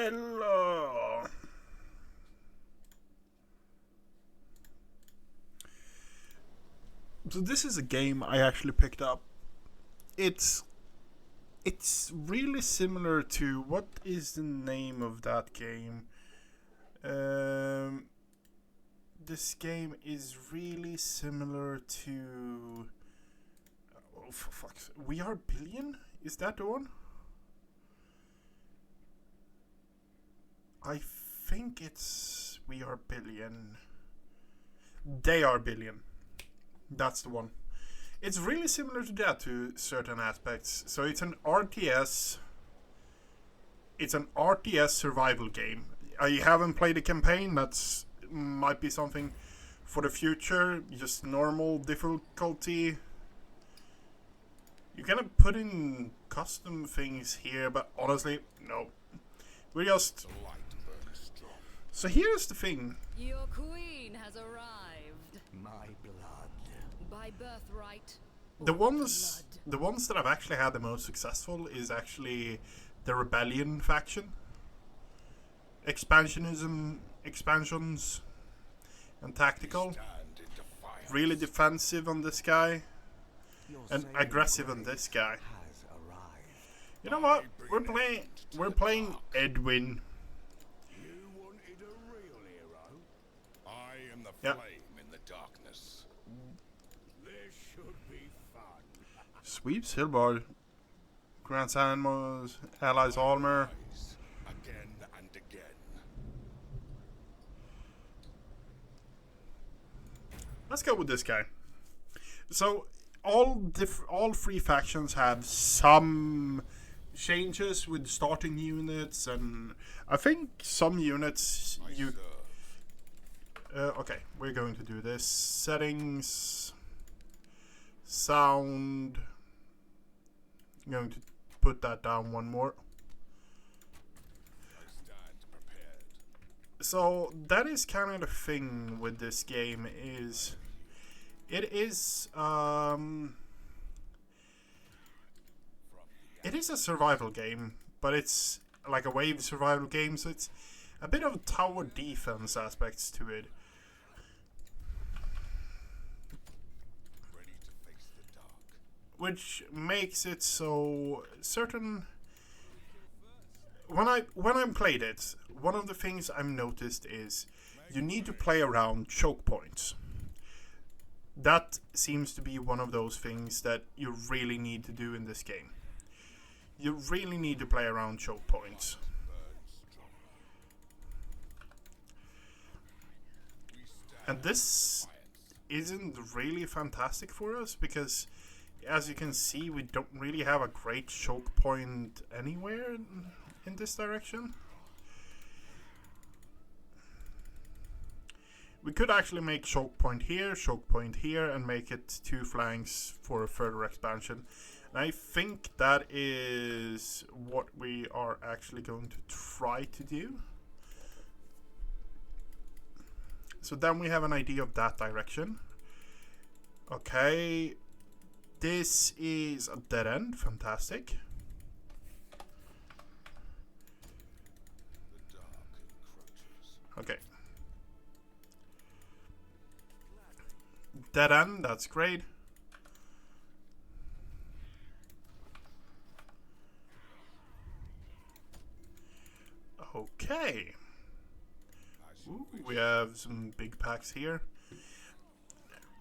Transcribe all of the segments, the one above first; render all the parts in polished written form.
Hello. So this is a game I actually picked up. It's really similar to, what is the name of that game? This game is really similar to, oh for fuck's, We Are Billion? Is that the one? I think it's We Are Billion. They Are Billion. That's the one. It's really similar to that to certain aspects. So it's an RTS. It's an RTS survival game. I haven't played the campaign. That's might be something for the future. Just normal difficulty. You can put in custom things here, but honestly, no. We just. So here's the thing. Your queen has arrived. My blood. By birthright. The ones that I've actually had the most successful is actually the Rebellion faction. Expansions and tactical. Really defensive on this guy. And aggressive on this guy. You know what? We're playing Edwin. You wanted a real hero? I am the Yep. flame in the darkness. This should be fun. Sweeps Hillbar. Grants Animals. Allies Almer. Again and again. Let's go with this guy. So all three factions have some changes with starting units, and I think some units you. Okay, we're going to do this. Settings, sound. I'm going to put that down one more. I stand prepared. So that is kind of the thing with this game is, it is a survival game, but it's like a wave survival game, so it's a bit of tower defense aspects to it. Ready to face the dark. Which makes it so certain. When I played it, one of the things I've noticed is you need to play around choke points. That seems to be one of those things that you really need to do in this game. You really need to play around choke points. And this isn't really fantastic for us because, as you can see, we don't really have a great choke point anywhere in this direction. We could actually make choke point here, and make it two flanks for a further expansion. And I think that is what we are actually going to try to do. So then we have an idea of that direction. Okay. This is a dead end. Fantastic. The dark encroaches. Okay. Dead end, that's great. Okay. Ooh, we have some big packs here.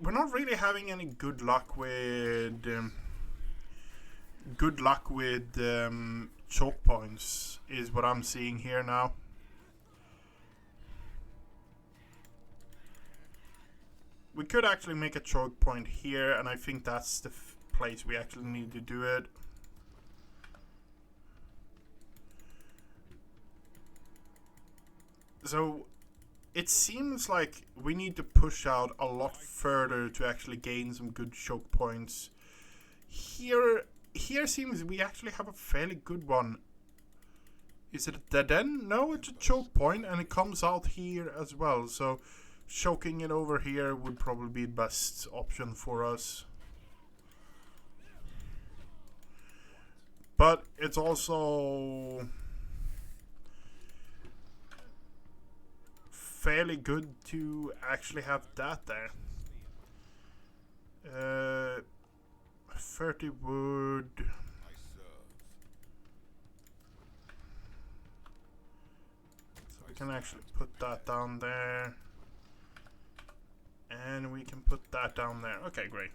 We're not really having any good luck with choke points, is what I'm seeing here now. We could actually make a choke point here, and I think that's the place we actually need to do it. So it seems like we need to push out a lot further to actually gain some good choke points. Here seems we actually have a fairly good one. Is it a dead end? No, it's a choke point, and it comes out here as well. So choking it over here would probably be the best option for us. But it's also fairly good to actually have that there. 30 wood. I serve. So we can actually put that down there. And we can put that down there. Okay, great.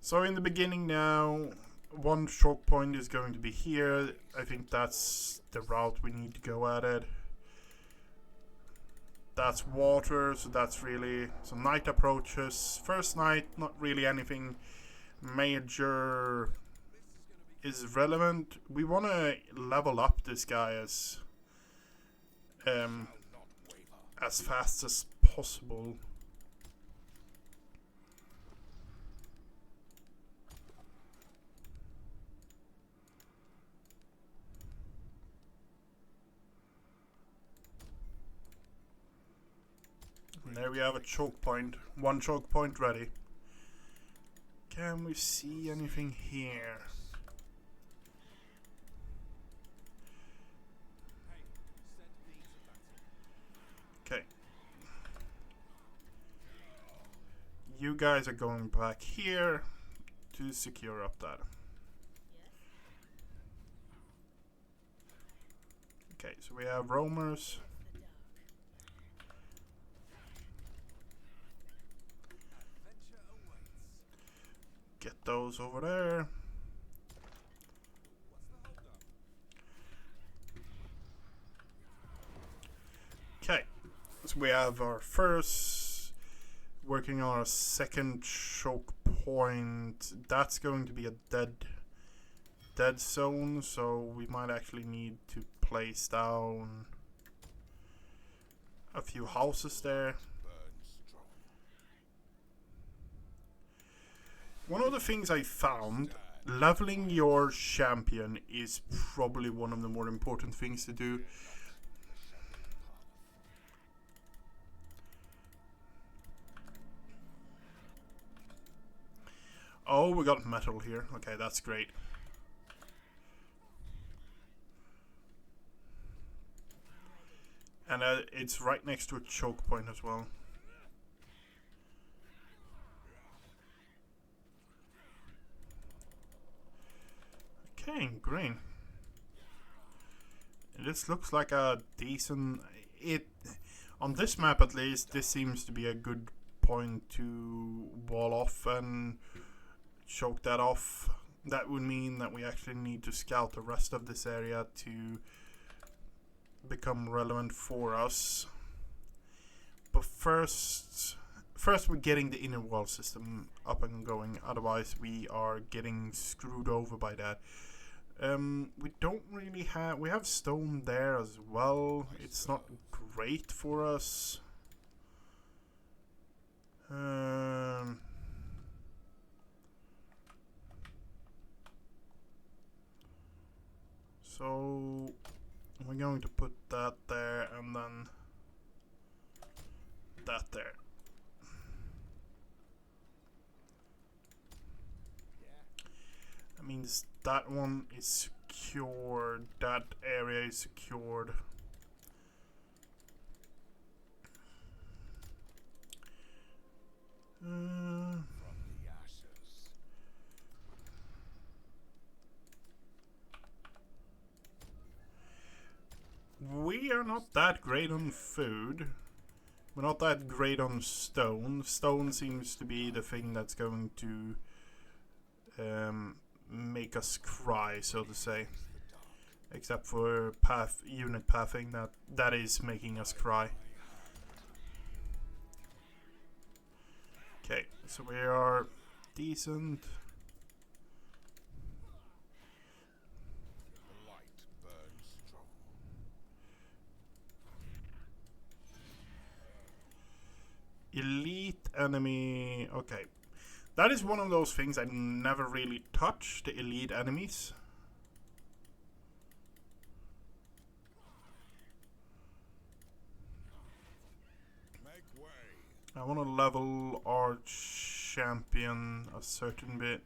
So in the beginning now, one choke point is going to be here. I think that's the route we need to go at it. That's water, so that's really... So night approaches. First night, not really anything major is relevant. We want to level up this guy as fast as possible. And there we have a choke point. One choke point ready. Can we see anything here? Okay. You guys are going back here to secure up that. Okay, so we have roamers. Get those over there. Okay, so we have our first, working on our second choke point. That's going to be a dead zone, so we might actually need to place down a few houses there. One of the things I found, leveling your champion is probably one of the more important things to do. Oh, we got metal here. Okay, that's great. And it's right next to a choke point as well. Okay, green. This looks like a decent... on this map at least, this seems to be a good point to wall off and choke that off. That would mean that we actually need to scout the rest of this area to become relevant for us. But first we're getting the inner wall system up and going, otherwise we are getting screwed over by that. We don't really have... We have stone there as well. It's not great for us. So we're going to put that there and then that there. That means that one is secured, that area is secured. We are not that great on food. We're not that great on stone. Stone seems to be the thing that's going to make us cry, so to say. Except for unit pathing, that is making us cry. Okay, so we are decent. Elite enemy. Okay. That is one of those things I never really touch, the elite enemies. Make way. I want to level our champion a certain bit.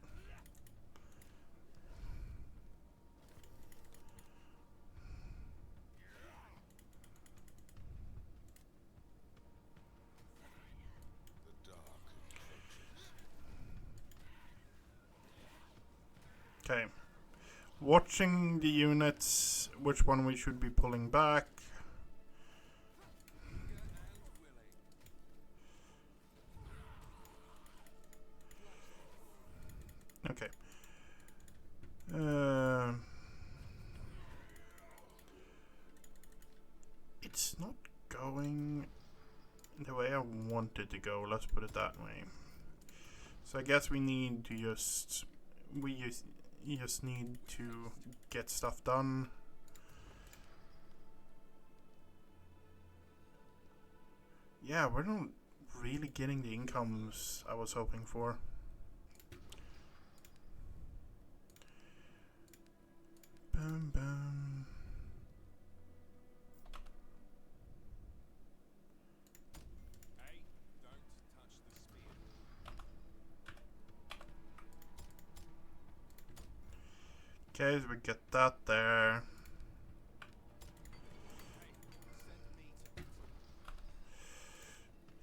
Okay. Watching the units, which one we should be pulling back. Okay. It's not going the way I want it to go, let's put it that way. So I guess we need to just need to get stuff done. Yeah, we're not really getting the incomes I was hoping for. Bam bam. Hey, don't touch the spear. Okay, so we get that there. Hey, send me to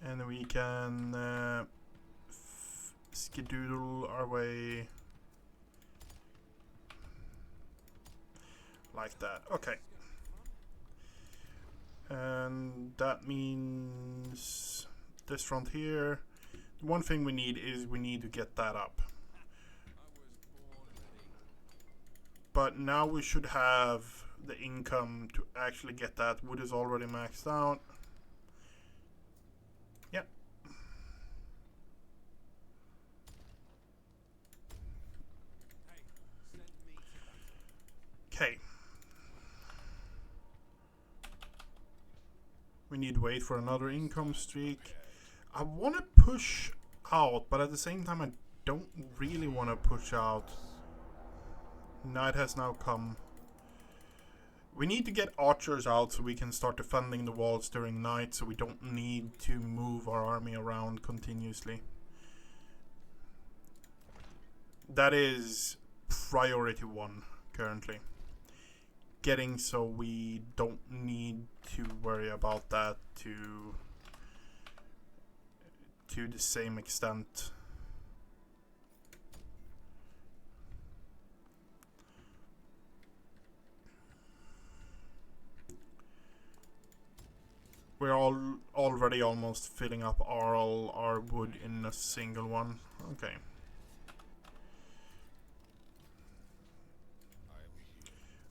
And we can skedoodle our way like that. Okay. And that means this front here. The one thing we need is we need to get that up. I was born ready. But now we should have the income to actually get that. Wood is already maxed out. Yep. Hey, send me to battle. Okay. We need to wait for another income streak. I want to push out, but at the same time I don't really want to push out. Night has now come. We need to get archers out so we can start defending the walls during night, so we don't need to move our army around continuously. That is priority 1 currently. Getting so we don't need to worry about that to the same extent. We're already almost filling up all our wood in a single one. Okay.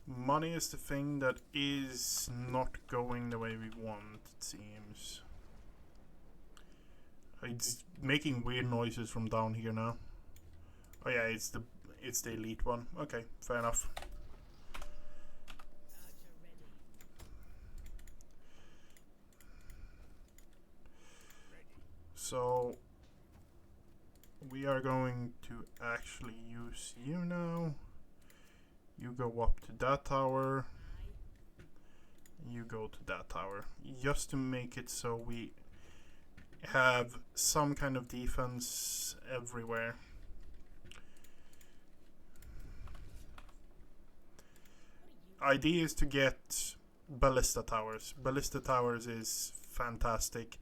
Money is the thing that is not going the way we want, it seems. It's making weird noises from down here now. Oh yeah, it's the elite one. Okay, fair enough. So we are going to actually use you now. You go up to that tower. You go to that tower. Just to make it so we have some kind of defense everywhere. Idea is to get ballista towers. Ballista towers is fantastic.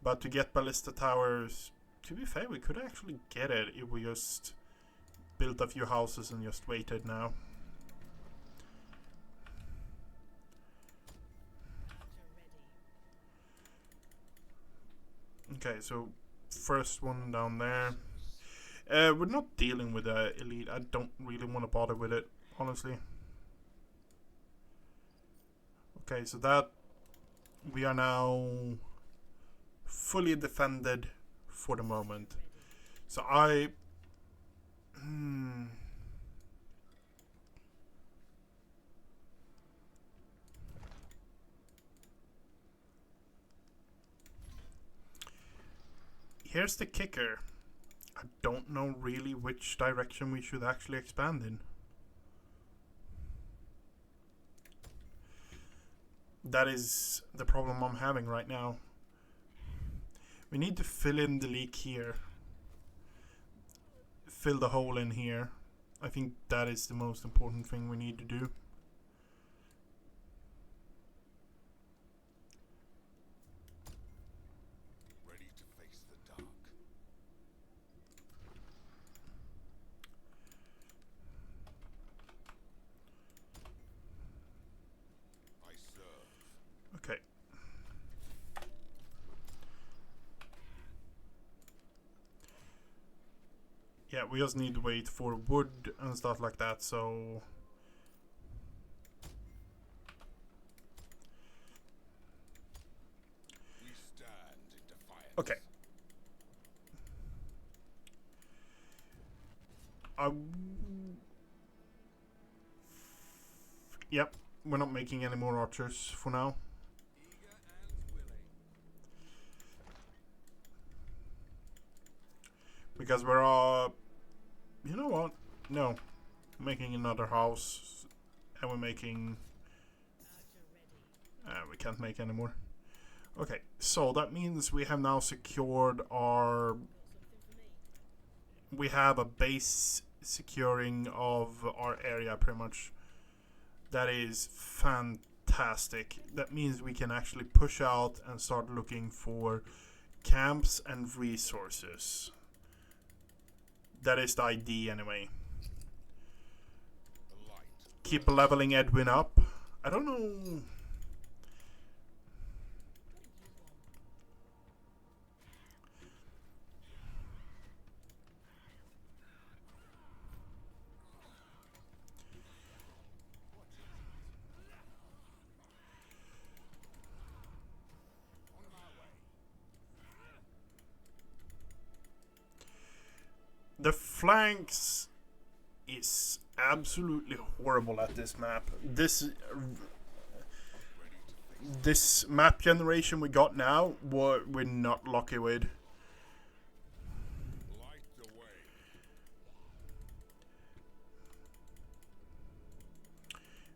But to get ballista towers, to be fair, we could actually get it if we just built a few houses and just waited now. Okay, so first one down there. We're not dealing with the elite. I don't really want to bother with it, honestly. Okay, so that we are now fully defended for the moment. So here's the kicker. I don't know really which direction we should actually expand in. That is the problem I'm having right now. We need to fill in the leak here. Fill the hole in here. I think that is the most important thing we need to do. Ready to face the dark. yeah, we just need to wait for wood and stuff like that, so... We stand in defiance. Okay. Yep, we're not making any more archers for now. Eager and willing. Because we're you know what? No. Making another house. And we're making... we can't make any more. Okay, so that means we have now secured our... We have a base securing of our area pretty much. That is fantastic. That means we can actually push out and start looking for camps and resources. That is the idea anyway. The light. Keep leveling Edwin up. I don't know. On my way. The flanks is absolutely horrible at this map. This map generation we got now, we're not lucky with. Light the way.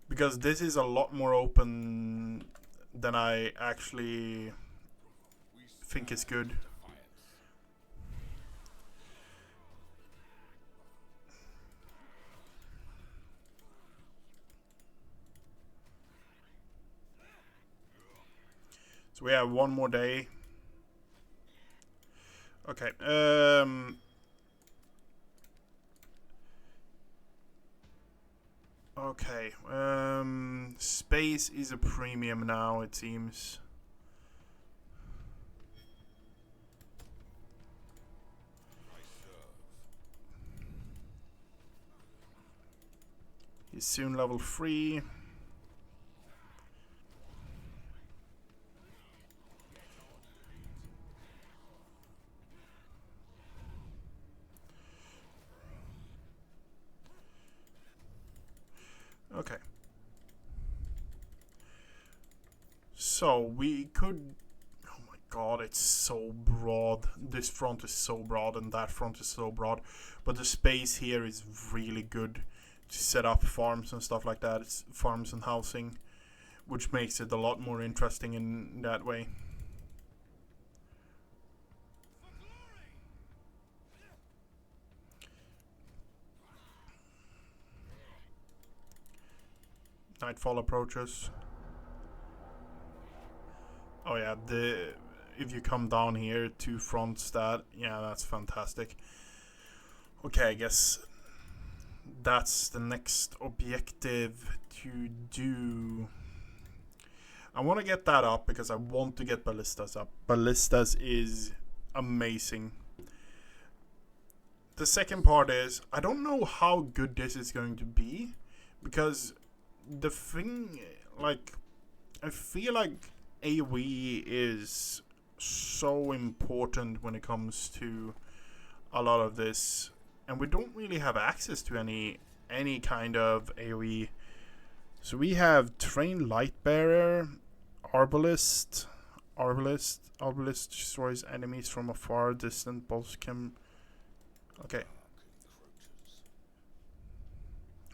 Because this is a lot more open than I actually We think is good. defiance. So we have one more day. Okay. Okay. Space is a premium now, it seems. I serve. He's soon level 3. Okay. So we could... Oh my god, it's so broad. This front is so broad and that front is so broad. But the space here is really good to set up farms and stuff like that. It's farms and housing, which makes it a lot more interesting in that way. Nightfall approaches. Oh yeah, if you come down here to fronts that, yeah, that's fantastic. Okay, I guess that's the next objective to do. I want to get that up because I want to get ballistas up. Ballistas is amazing. The second part is, I don't know how good this is going to be, because the thing, like, I feel like AoE is so important when it comes to a lot of this, and we don't really have access to any kind of AoE. So we have Trained Lightbearer, Arbalist destroys enemies from a far distant. Both can... Okay.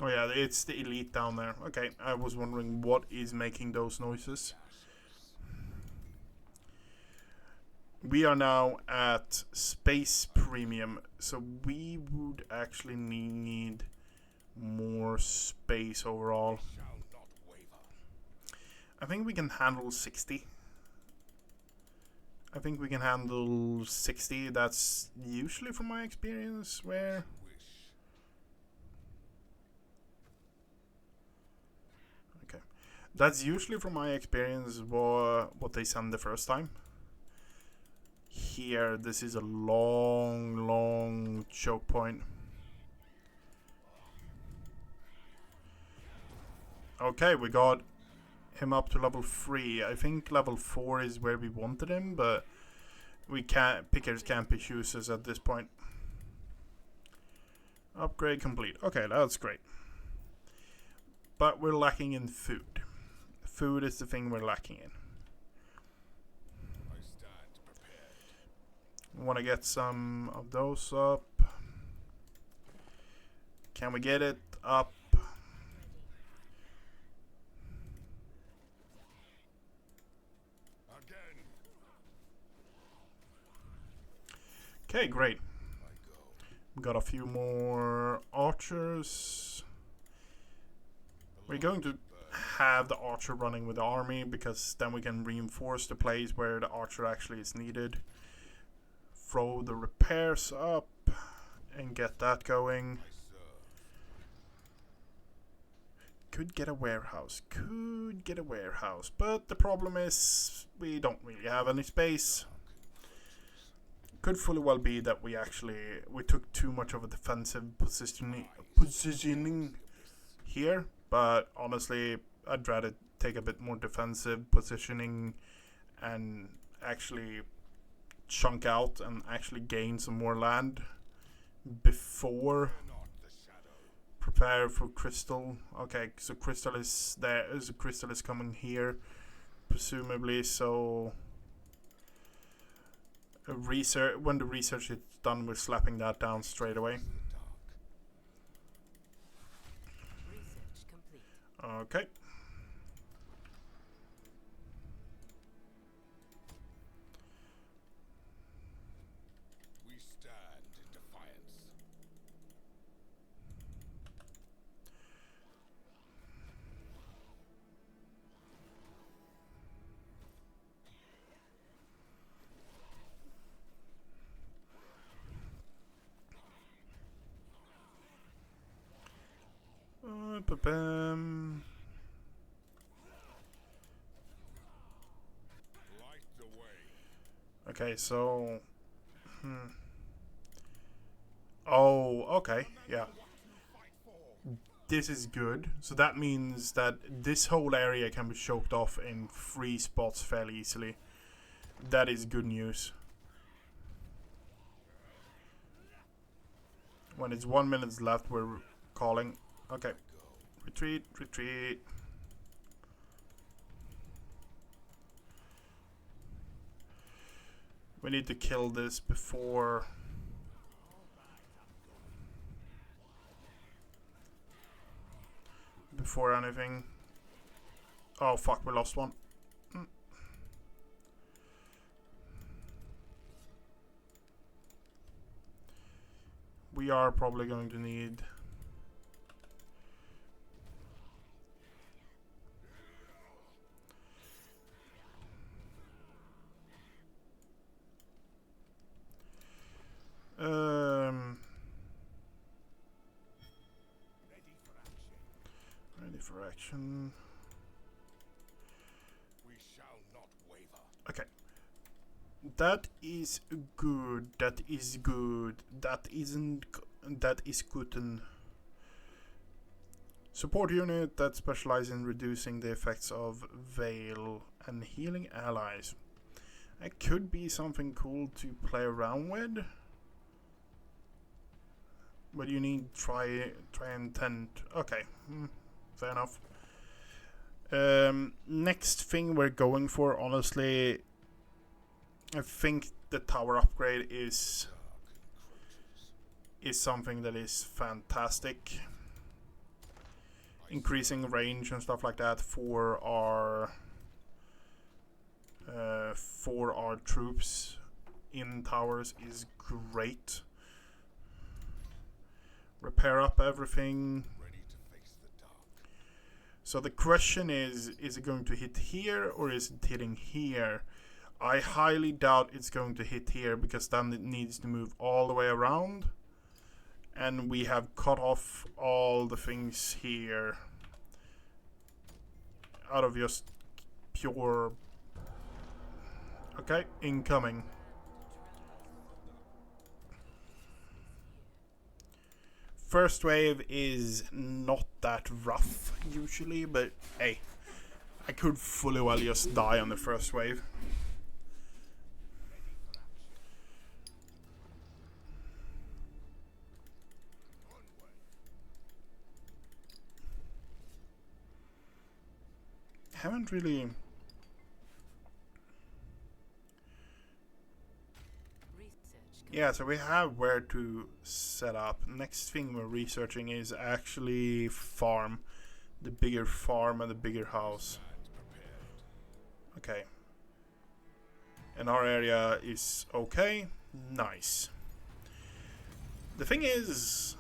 Oh yeah, it's the elite down there. Okay, I was wondering what is making those noises. We are now at Space Premium, so we would actually need more space overall. Shall not waver. I think we can handle 60. I think we can handle 60. That's usually, from my experience, where... Wish. Okay. That's usually, from my experience, what they send the first time. Here, this is a long choke point. Okay, we got him up to level 3. I think level 4 is where we wanted him, but pickers can't be choosers at this point. Upgrade complete. Okay, that's great. But we're lacking in food. Food is the thing we're lacking in. I stand prepared. We want to get some of those up. Can we get it up? Again. Okay, great. I go. We got a few more archers. We're going to have the archer running with the army because then we can reinforce the place where the archer actually is needed. Throw the repairs up and get that going. I serve. Could get a warehouse. But the problem is we don't really have any space. Could fully well be that we took too much of a defensive positioning here. But honestly, I'd rather take a bit more defensive positioning and actually chunk out and actually gain some more land before Not the shadow. prepare for crystal. Okay, so crystal is there. So crystal is coming here, presumably. So when the research is done, we're slapping that down straight away. Research complete. Okay. We stand in defiance. Ba-bam. Light the way. Okay, so oh, okay, yeah. This is good. So that means that this whole area can be choked off in 3 spots fairly easily. That is good news. When it's 1 minute left, we're calling. Okay. Retreat, retreat. We need to kill this before anything. Oh fuck, we lost one. We are probably going to need ready for action. We shall not waver. Okay. That is good. That is good. That isn't. That is good. Support unit that specializes in reducing the effects of Veil and healing allies. That could be something cool to play around with. But you need try and tend. Okay, fair enough. Next thing we're going for, honestly, I think the tower upgrade is something that is fantastic. Increasing range and stuff like that for our troops in towers is great. Repair up everything. Ready to face the dark. So the question is it going to hit here or is it hitting here? I highly doubt it's going to hit here because then it needs to move all the way around. And we have cut off all the things here out of just pure... Okay, incoming. first wave is not that rough usually, but hey, I could fully well just die on the first wave. Haven't really. Yeah, so we have where to set up. Next thing we're researching is actually farm. The bigger farm and the bigger house. Okay. And our area is okay. Nice. The thing is,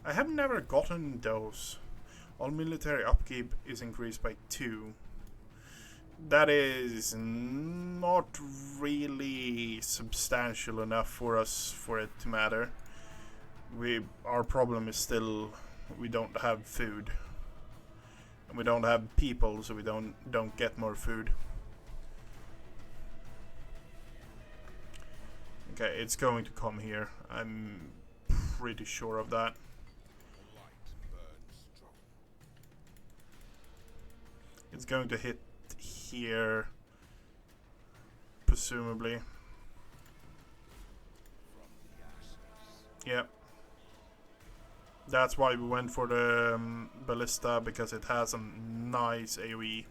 I have never gotten those. All military upkeep is increased by 2. That is not really substantial enough for us for it to matter. Our problem is still we don't have food. And we don't have people, so we don't get more food. Okay, it's going to come here. I'm pretty sure of that. It's going to hit here, presumably. Yep. That's why we went for the ballista, because it has a nice AoE.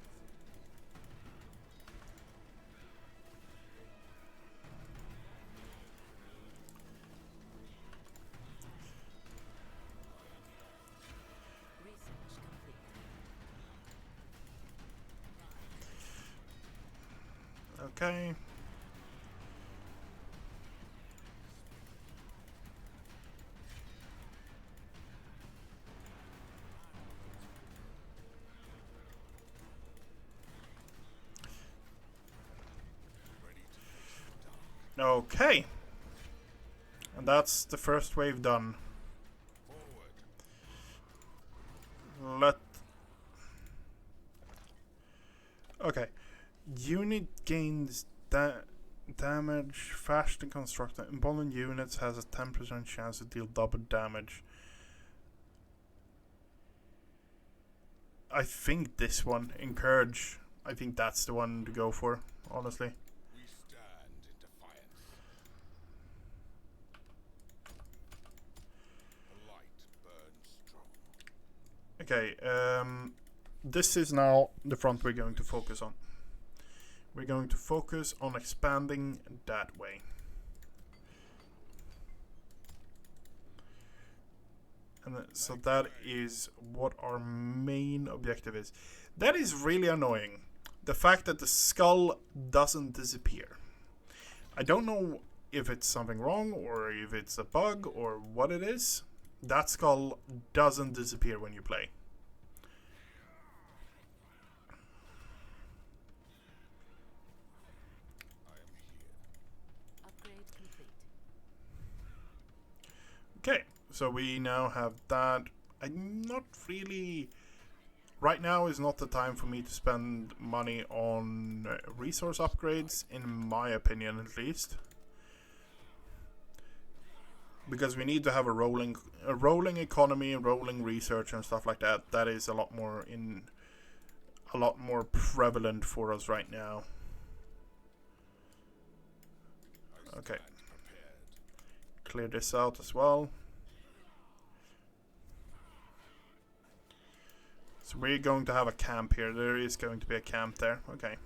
Okay. Okay. And that's the first wave done. Okay. Unit gains damage faster constructed. Emboldened units has a 10% chance to deal double damage. I think this one, Encourage. I think that's the one to go for, honestly. We stand in defiance. The light burns strong. Okay, this is now the front we're going to focus on. We're going to focus on expanding that way. And so that is what our main objective is. That is really annoying. The fact that the skull doesn't disappear. I don't know if it's something wrong or if it's a bug or what it is. That skull doesn't disappear when you play. Okay, so we now have that. I'm not really... Right now is not the time for me to spend money on resource upgrades, in my opinion at least. Because we need to have a rolling economy, rolling research and stuff like that. That is a lot more prevalent for us right now. Okay. Clear this out as well. So we're going to have a camp here. There is going to be a camp there. Okay.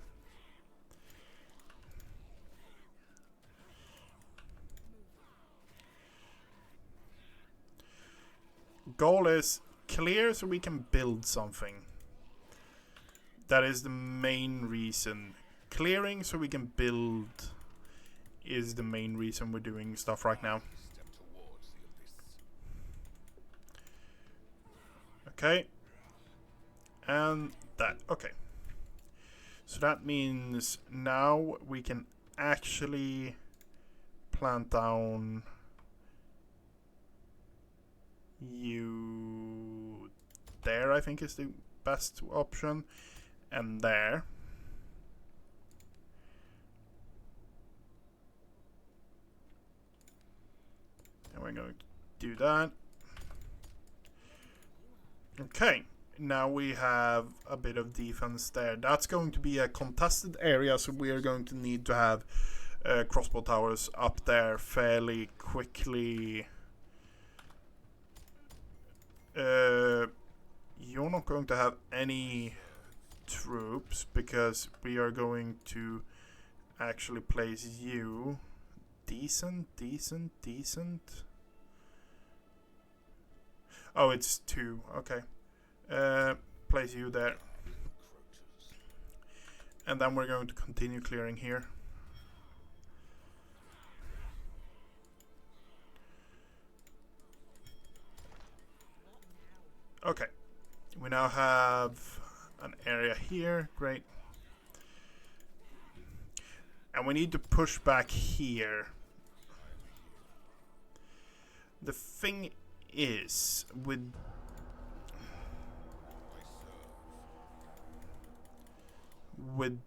Goal is clear so we can build something. That is the main reason. Clearing so we can build is the main reason we're doing stuff right now. Okay. And that. Okay. So that means now we can actually plant down you there, I think is the best option. And there. And we're going to do that. Okay, now we have a bit of defense there. That's going to be a contested area, so we are going to need to have crossbow towers up there fairly quickly. You're not going to have any troops because we are going to actually place you. Decent. Oh, it's 2. Okay. Place you there. And then we're going to continue clearing here. Okay. We now have an area here. Great. And we need to push back here. The thing is, with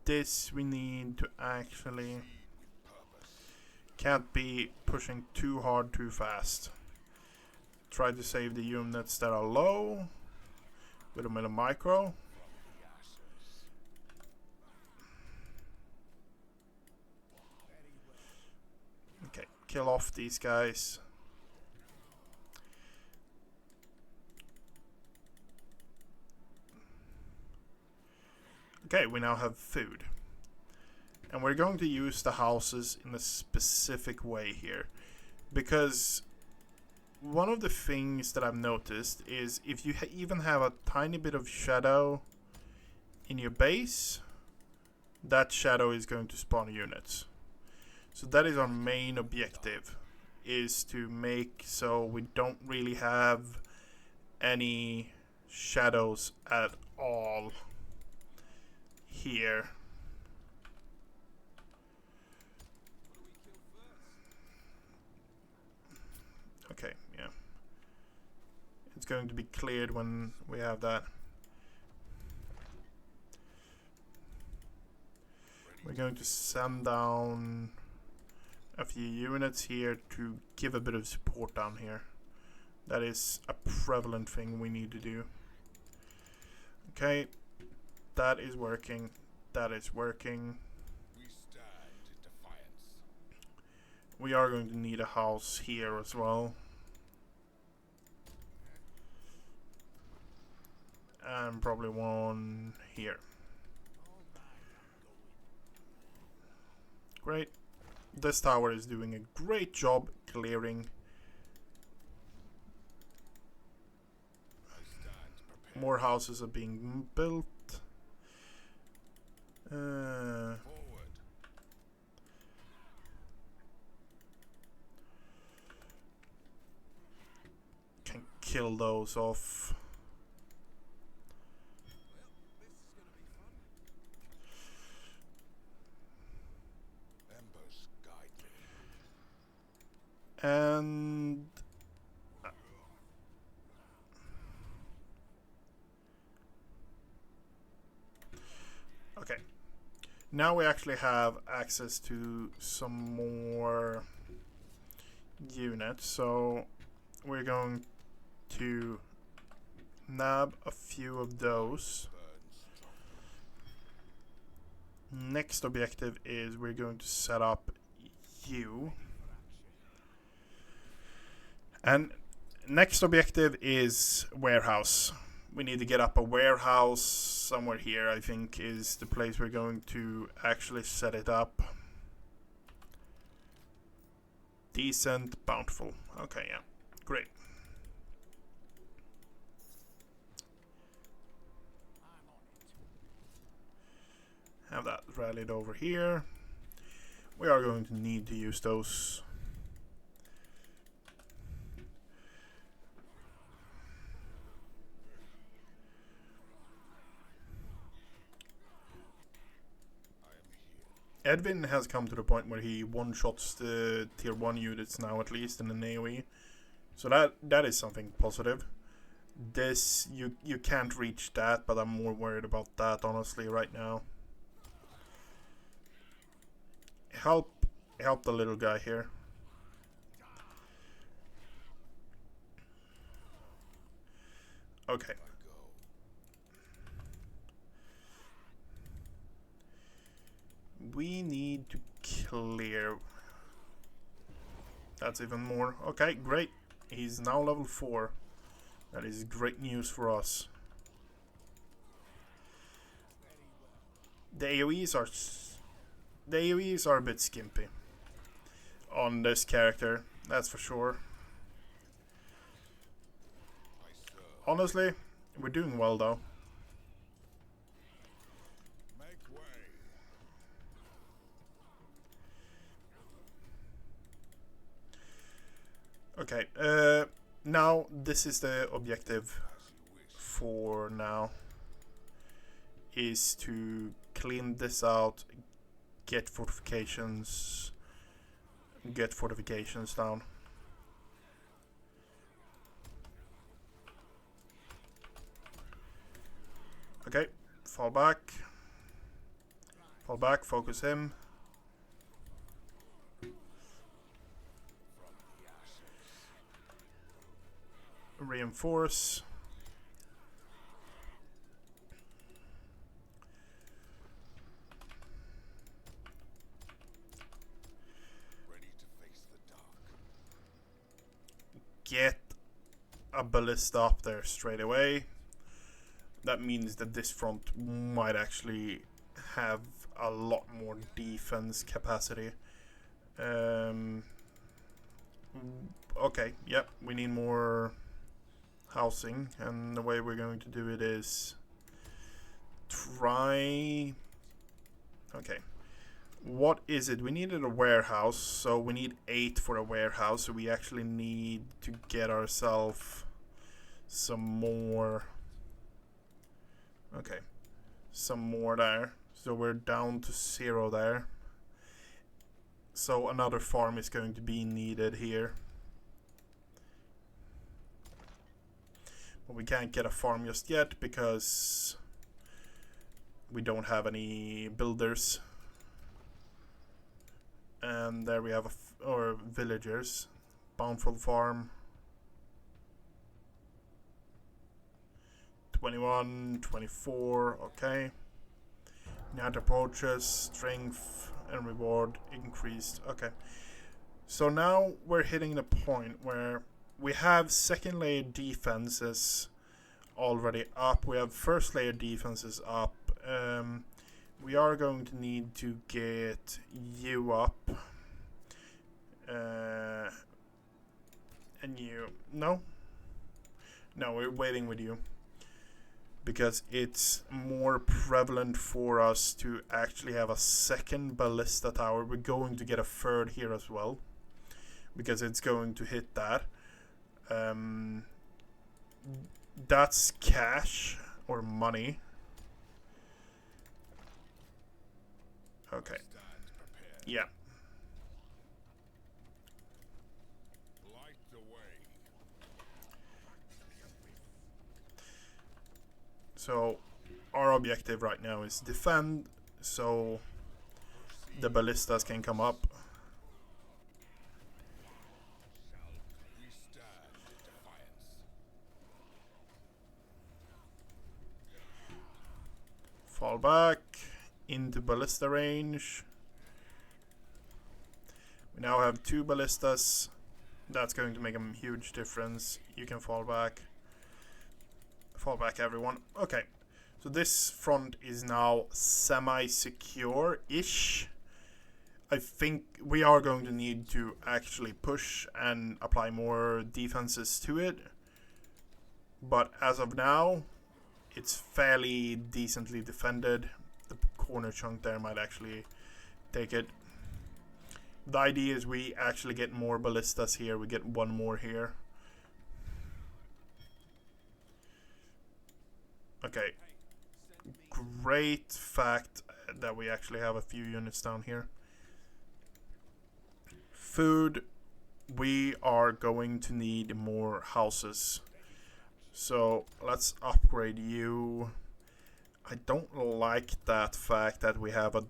this, we need to actually can't be pushing too hard too fast. Try to save the units that are low with a bit of micro. Okay, kill off these guys. Okay, we now have food. And we're going to use the houses in a specific way here. Because one of the things that I've noticed is if you even have a tiny bit of shadow in your base, that shadow is going to spawn units. So that is our main objective, is to make so we don't really have any shadows at all here. Okay, yeah. It's going to be cleared when we have that. We're going to send down a few units here to give a bit of support down here. That is a prevalent thing we need to do. Okay, that is working. That is working. We stand in defiance. We are going to need a house here as well. And probably one here. Great. This tower is doing a great job clearing. More houses are being built. Forward. Can kill those off. Embers guide me. And okay. Now we actually have access to some more units, so we're going to nab a few of those. Next objective is we're going to set up you. And next objective is warehouse. We need to get up a warehouse somewhere here, I think, is the place we're going to actually set it up. Decent, bountiful. Okay, yeah. Great. Have that rallied over here. We are going to need to use those. Edwin has come to the point where he one-shots the tier 1 units now, at least in an AoE. So that is something positive. This, you can't reach that, but I'm more worried about that, honestly, right now. Help the little guy here. Okay. we need to clear. That's even more. Okay, great. He's now level 4. That is great news for us. The AoEs are a bit skimpy on this character, that's for sure. Honestly, we're doing well though. Make way. Okay, now this is the objective for now, is to clean this out, get fortifications down. Okay, fall back, focus him. Reinforce. Ready to face the dark. Get a ballista up there straight away. That means that this front might actually have a lot more defense capacity. Okay, yep, we need more housing, and the way we're going to do it is try... Okay, what is it? We needed a warehouse, so we need 8 for a warehouse, so we actually need to get ourselves some more. Okay, some more there, so we're down to 0 there. So another farm is going to be needed here. But we can't get a farm just yet because we don't have any builders. And there we have or villagers. Bountiful farm. 21, 24, okay. Net approaches, strength and reward increased. Okay. So now we're hitting the point where we have second layer defenses already up. We have first layer defenses up. We are going to need to get you up. And you... No, we're waiting with you. Because it's more prevalent for us to actually have a second ballista tower. We're going to get a third here as well, because it's going to hit that. That's cash or money. Okay. Yeah. Light the way. So our objective right now is defend, so the ballistas can come up. We stand in defiance. Fall back into ballista range. We now have 2 ballistas. That's going to make a huge difference. You can fall back. Fall back, everyone. Okay, so this front is now semi-secure-ish. I think we are going to need to actually push and apply more defenses to it. But as of now, it's fairly decently defended. The corner chunk there might actually take it. The idea is we actually get more ballistas here. We get 1 more here. Okay, great fact that we actually have a few units down here. Food, we are going to need more houses. So let's upgrade you. I don't like that fact that we have a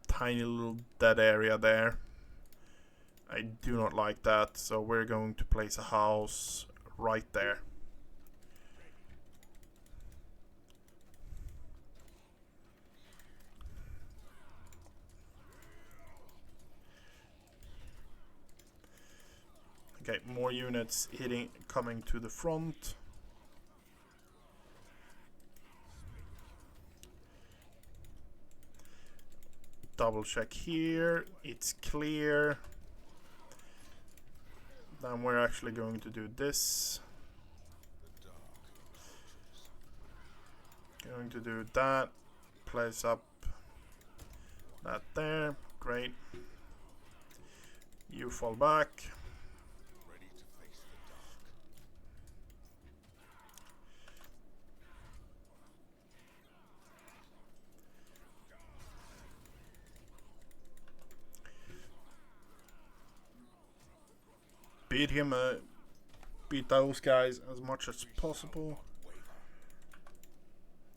tiny little dead area there. I do not like that, so we're going to place a house right there. Okay, more units coming to the front. Double check here. It's clear. Then we're actually going to do this. Going to do that. Place up that there. Great. You fall back. Ready to face the dark. Beat him, beat those guys as much as possible.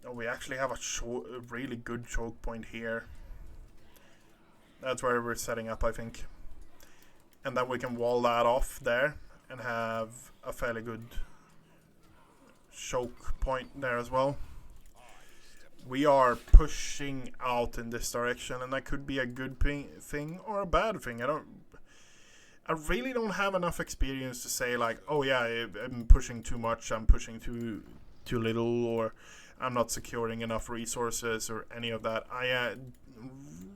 Oh, we actually have a really good choke point here. That's where we're setting up, I think. And then we can wall that off there and have a fairly good choke point there as well. We are pushing out in this direction, and that could be a good thing or a bad thing. I really don't have enough experience to say like, oh yeah, I'm pushing too much, I'm pushing too little, or I'm not securing enough resources or any of that. I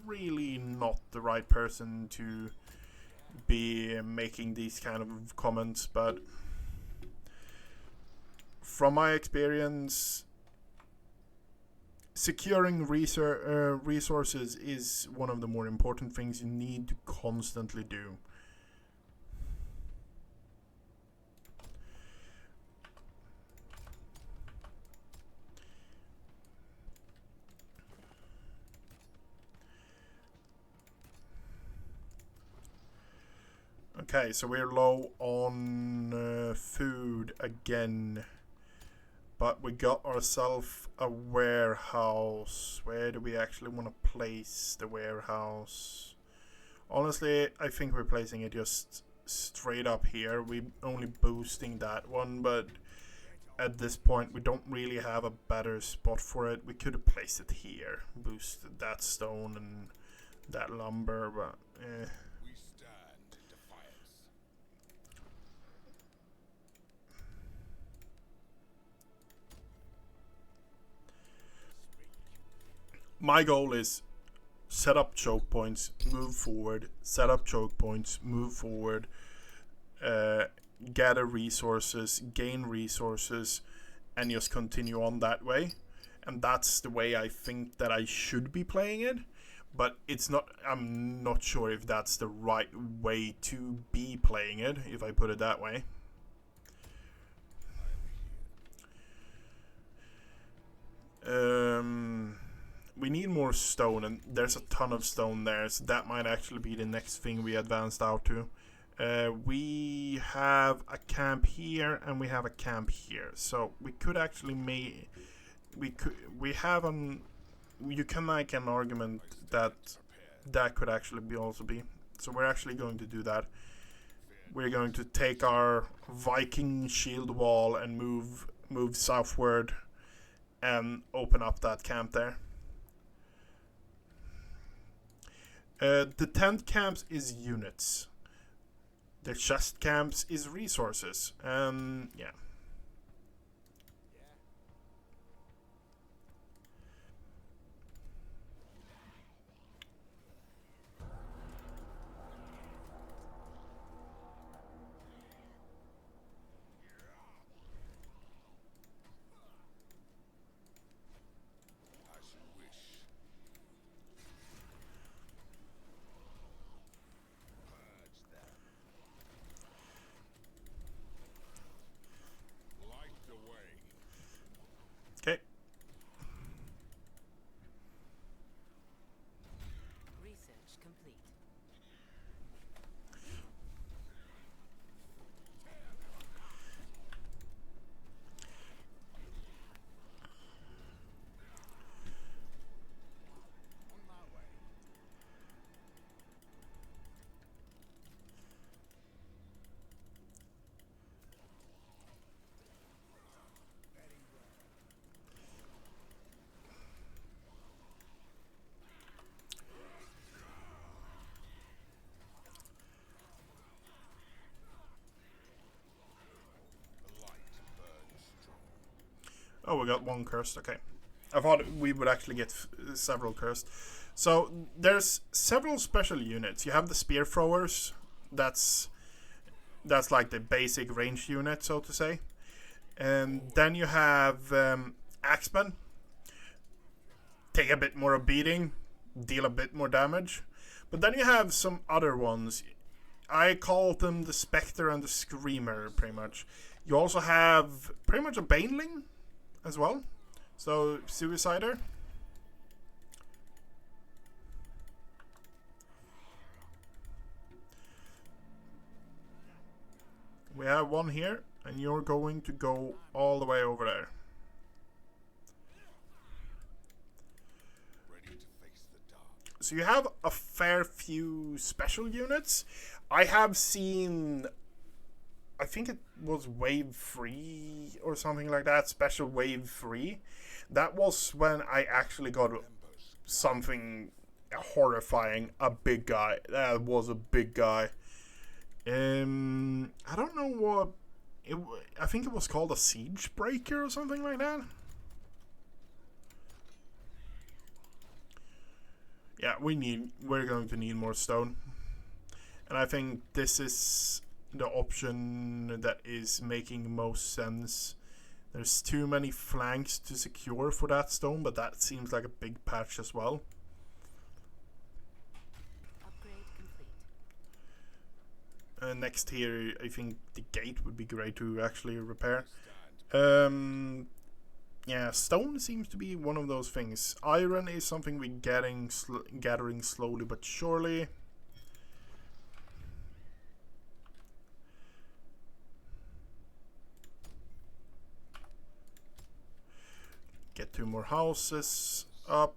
really not the right person to be making these kind of comments, but from my experience, securing resources is one of the more important things you need to constantly do. Okay, so we're low on food again, but we got ourselves a warehouse. Where do we actually want to place the warehouse? Honestly, I think we're placing it just straight up here. We're only boosting that one, but at this point we don't really have a better spot for it. We could have placed it here, boosted that stone and that lumber, but We stand in defiance. my goal is set up choke points, move forward, set up choke points, move forward, gather resources, gain resources, and just continue on that way. And that's the way I think that I should be playing it. But it's not, I'm not sure if that's the right way to be playing it, if I put it that way. We need more stone, and there's a ton of stone there, so that might actually be the next thing we advanced out to. We have a camp here, and we have a camp here, so we could actually you can make an argument that that could actually be also be. So we're actually going to do that. We're going to take our Viking shield wall and move southward and open up that camp there. The tent camps is units. The chest camps is resources. Yeah. As you wish. Purge them. Oh, we got one cursed. Okay. I thought we would actually get several cursed. So there's several special units. You have the spear throwers. That's like the basic range unit, so to say. And then you have axemen. Take a bit more of beating, deal a bit more damage. But then you have some other ones. I call them the Spectre and the Screamer, pretty much. You also have pretty much a Baneling as well. So, Suicider. We have one here, and you're going to go all the way over there. So you have a fair few special units. I have seen, I think it was wave 3 or something like that, special wave 3. That was when I actually got something horrifying, a big guy. That was a big guy. I don't know what, I think it was called a Siege Breaker or something like that. Yeah, we're going to need more stone. And I think this is the option that is making most sense. There's too many flanks to secure for that stone, but that seems like a big patch as well. Upgrade complete. Next here, I think the gate would be great to actually repair. Yeah, stone seems to be one of those things. Iron is something we're gathering slowly but surely. Get 2 more houses up.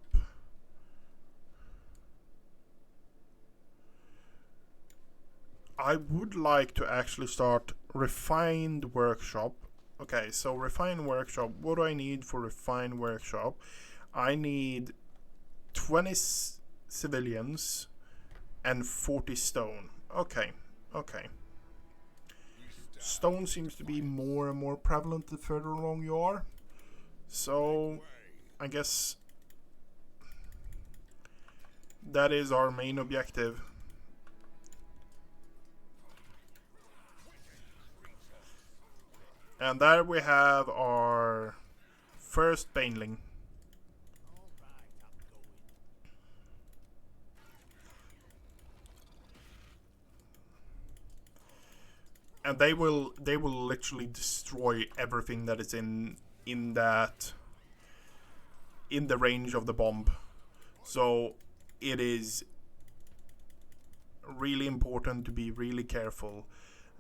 I would like to actually start refined workshop. Okay, so refined workshop. What do I need for refined workshop? I need 20 civilians and 40 stone. Okay, okay. Stone seems to be more and more prevalent the further along you are. So, I guess that is our main objective. And there we have our first Baneling. And they will literally destroy everything that is in the range of the bomb. So it is really important to be really careful.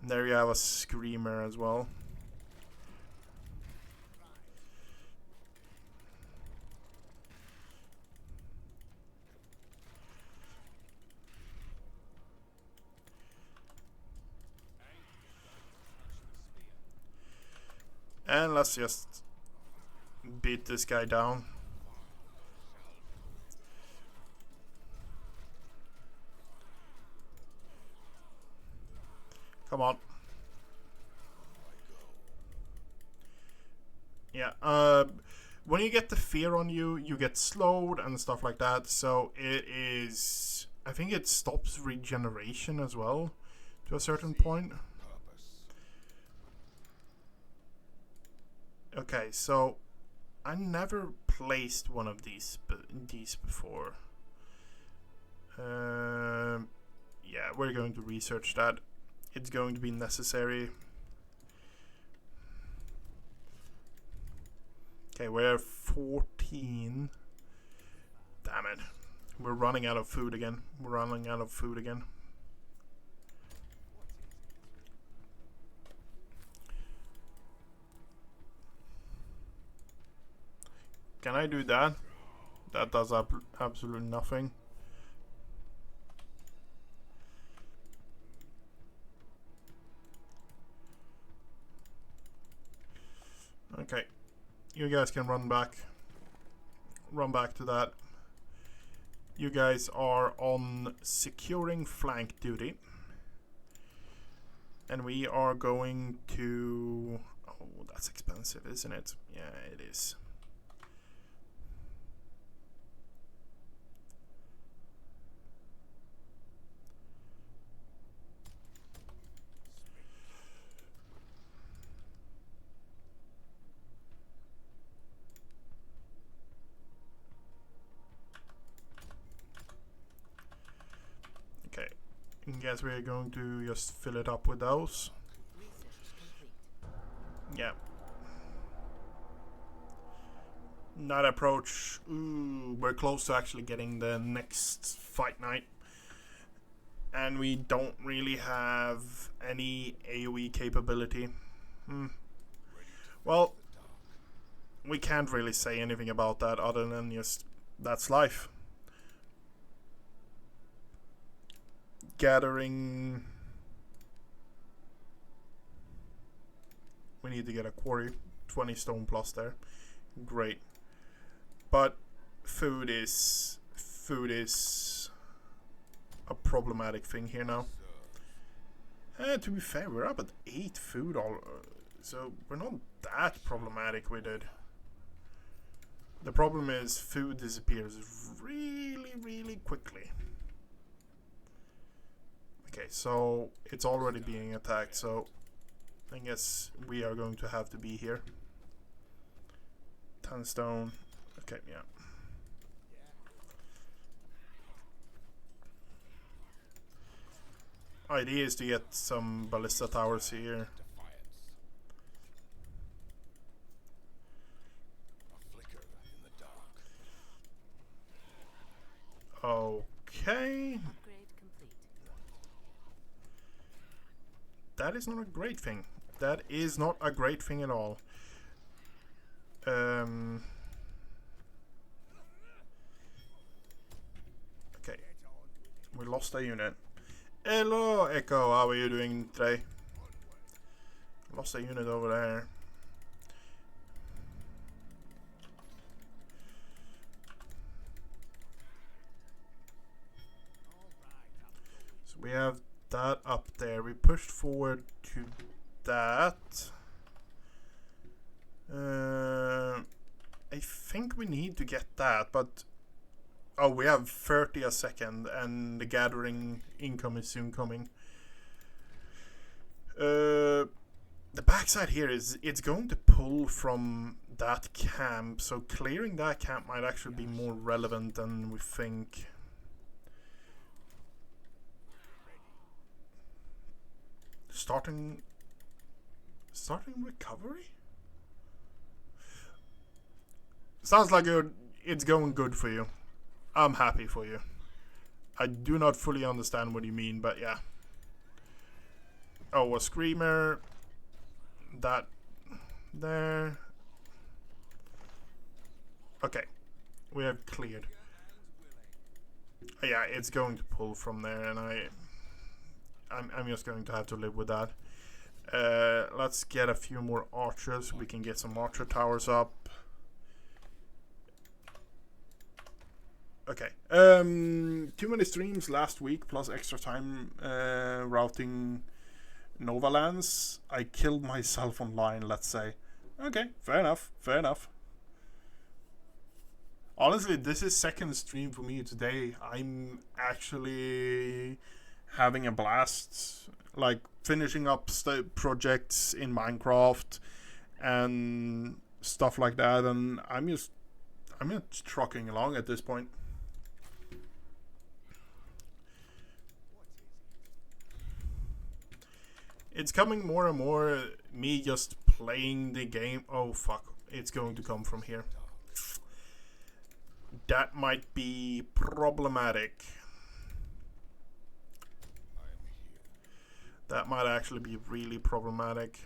And there you have a Screamer as well. And let's just beat this guy down. Come on. Yeah, when you get the fear on you, you get slowed and stuff like that. So it is, I think it stops regeneration as well to a certain point. Okay, so I never placed one of these before. Yeah, we're going to research that. It's going to be necessary. Okay, we're 14. Damn it. We're running out of food again. Can I do that? That does absolutely nothing. Okay. You guys can run back to that. You guys are on securing flank duty. And we are going to... Oh, Oh, that's expensive, isn't it? Yeah, it is. Okay, I guess we're going to just fill it up with those. Research complete. Yeah. That approach. Ooh, we're close to actually getting the next fight night. And we don't really have any AoE capability. Well, we can't really say anything about that other than just that's life. Gathering. We need to get a quarry. 20 stone plus there. Great. But food is a problematic thing here now. To be fair, we're up at 8 food all, so we're not that problematic with it. The problem is food disappears really, really quickly. Okay, so it's already being attacked, so I guess we are going to have to be here. 10 stone. Okay, yeah. Idea is to get some ballista towers here. Okay. Upgrade complete. That is not a great thing. That is not a great thing at all. Okay. We lost a unit. Hello, Echo. How are you doing today? Lost a unit over there. So we have that up there. We pushed forward to that. I think we need to get that, but oh, we have 30 a second, and the gathering income is soon coming. The backside here is it's going to pull from that camp, so clearing that camp might actually be more relevant than we think. Starting recovery? Sounds like it's going good for you. I'm happy for you. I do not fully understand what you mean, but yeah. Oh, a screamer. That there. Okay. We have cleared. Yeah, it's going to pull from there, and I'm just going to have to live with that. Let's get a few more archers. We can get some archer towers up. Okay. Too many streams last week plus extra time routing Nova lands. I killed myself online, let's say. Okay, fair enough. Fair enough. Honestly, this is second stream for me today. I'm actually having a blast, like finishing up projects in Minecraft and stuff like that, and I'm just trucking along at this point. It's coming more and more me just playing the game. Oh fuck, it's going to come from here. That might be problematic. That might actually be really problematic.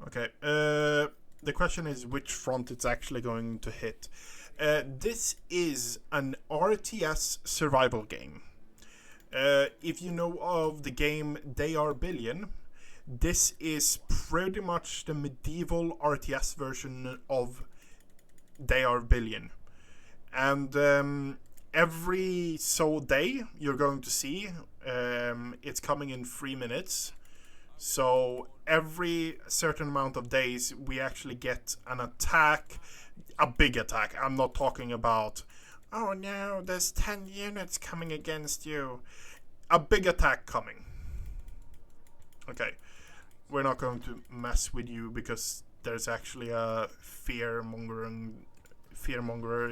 Okay, the question is which front it's actually going to hit. This is an RTS survival game. If you know of the game They Are Billion, this is pretty much the medieval RTS version of They Are Billion. And every so day you're going to see it's coming in 3 minutes. So every certain amount of days we actually get an attack, a big attack. I'm not talking about, oh no, there's 10 units coming against you. A big attack coming. Okay, we're not going to mess with you because there's actually a fearmonger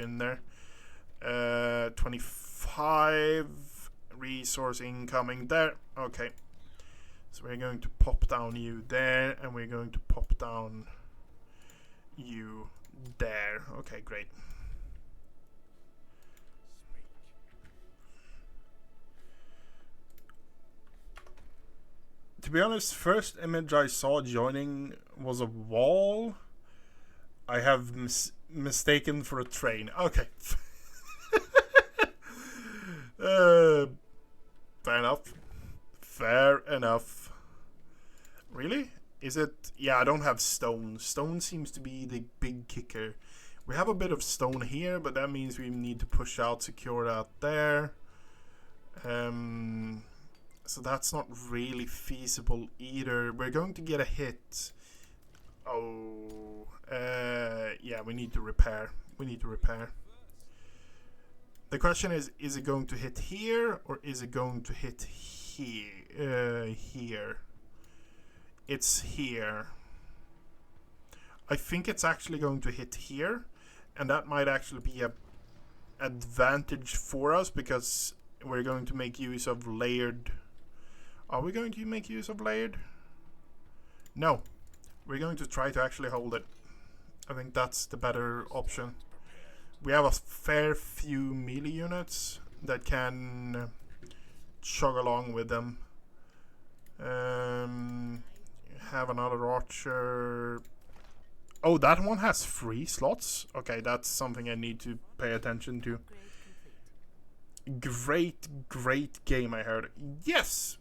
in there. 25 resource incoming there. Okay, so we're going to pop down you there, and we're going to pop down you there. Okay, great. To be honest, first image I saw joining was a wall I have mistaken for a train. Okay. Fair enough. Fair enough. Really? Is it? Yeah, I don't have stone. Stone seems to be the big kicker. We have a bit of stone here, but that means we need to push out, secure that there. So that's not really feasible either. We're going to get a hit. Oh, yeah, we need to repair. The question is it going to hit here or is it going to hit here? It's here. I think it's actually going to hit here, and that might actually be a advantage for us because we're going to make use of layered. Are we going to make use of layered? No. We're going to try to actually hold it. I think that's the better option. We have a fair few melee units that can chug along with them. Have another archer. Oh, that one has 3 slots. Okay, that's something I need to pay attention to. Great game, I heard. Yes!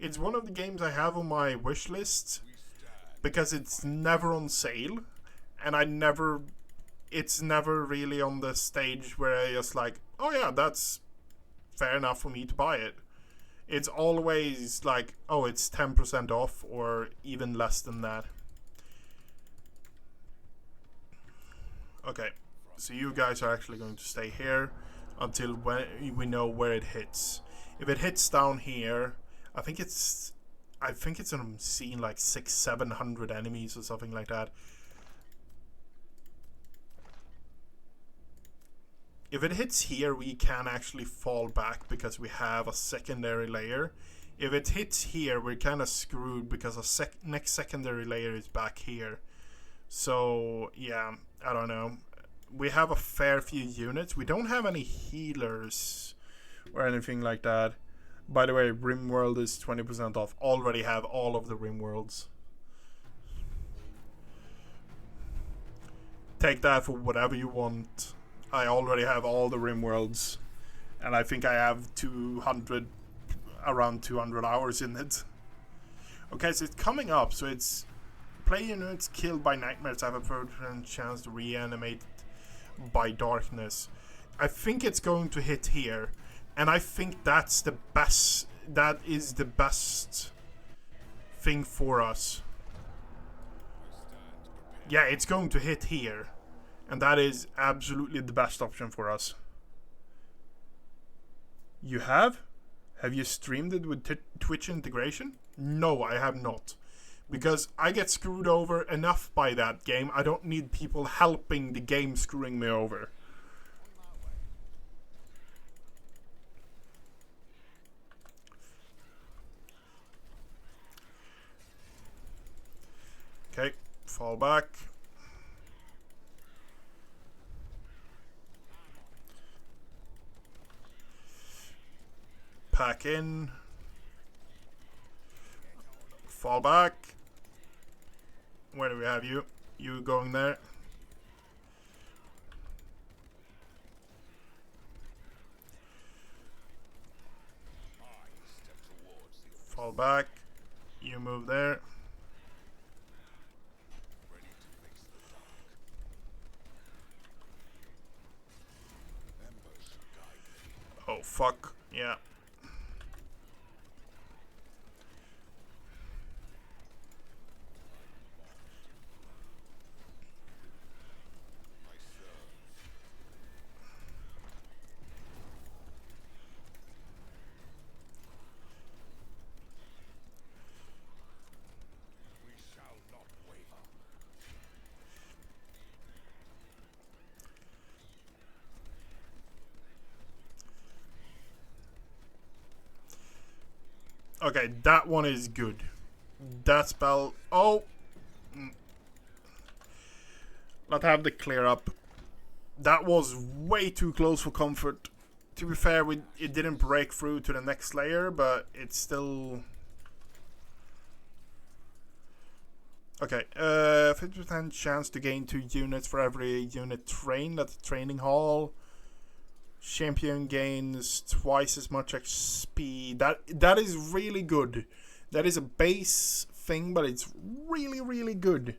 It's one of the games I have on my wish list because it's never on sale, and it's never really on the stage where I just like, oh yeah, that's fair enough for me to buy it. It's always like, oh, it's 10% off or even less than that. Okay, so you guys are actually going to stay here until when we know where it hits. If it hits down here, I think it's seeing like 600-700 enemies or something like that. If it hits here, we can actually fall back because we have a secondary layer. If it hits here, we're kind of screwed because a next secondary layer is back here. So yeah, I don't know. We have a fair few units. We don't have any healers or anything like that. By the way, RimWorld is 20% off. Already have all of the RimWorlds. Take that for whatever you want. I already have all the RimWorlds. And I think I have around 200 hours in it. Okay, so it's coming up. So it's player units killed by nightmares have a percent chance to reanimate by darkness. I think it's going to hit here. And I think that's the best. That is the best thing for us. Yeah, it's going to hit here. And that is absolutely the best option for us. You have? Have you streamed it with Twitch integration? No, I have not. Because I get screwed over enough by that game. I don't need people helping the game screwing me over. Okay, fall back. Pack in. Fall back. Where do we have you? You going there? Fall back. You move there. Oh, fuck. Yeah. We shall not waver. Okay, that one is good. That spell... Oh! Let's have the clear up. That was way too close for comfort. To be fair, it didn't break through to the next layer, but it's still... Okay, 50% chance to gain 2 units for every unit trained at the training hall. Champion gains twice as much XP. That is really good. That is a base thing, but it's really, really good.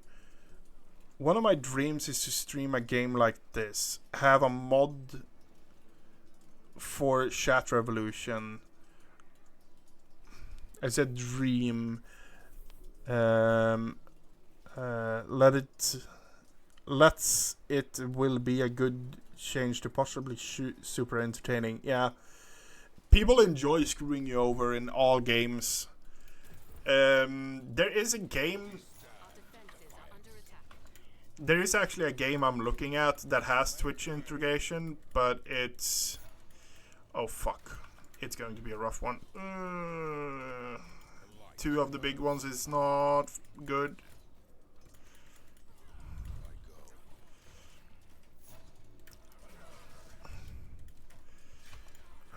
One of my dreams is to stream a game like this. Have a mod for Chat Revolution. It's a dream. It will be a good change to possibly super entertaining. Yeah, people enjoy screwing you over in all games. There is a game. Our defenses are under attack. There is actually a game I'm looking at that has Twitch integration, but it's... Oh, fuck. It's going to be a rough one. 2 of the big ones is not good.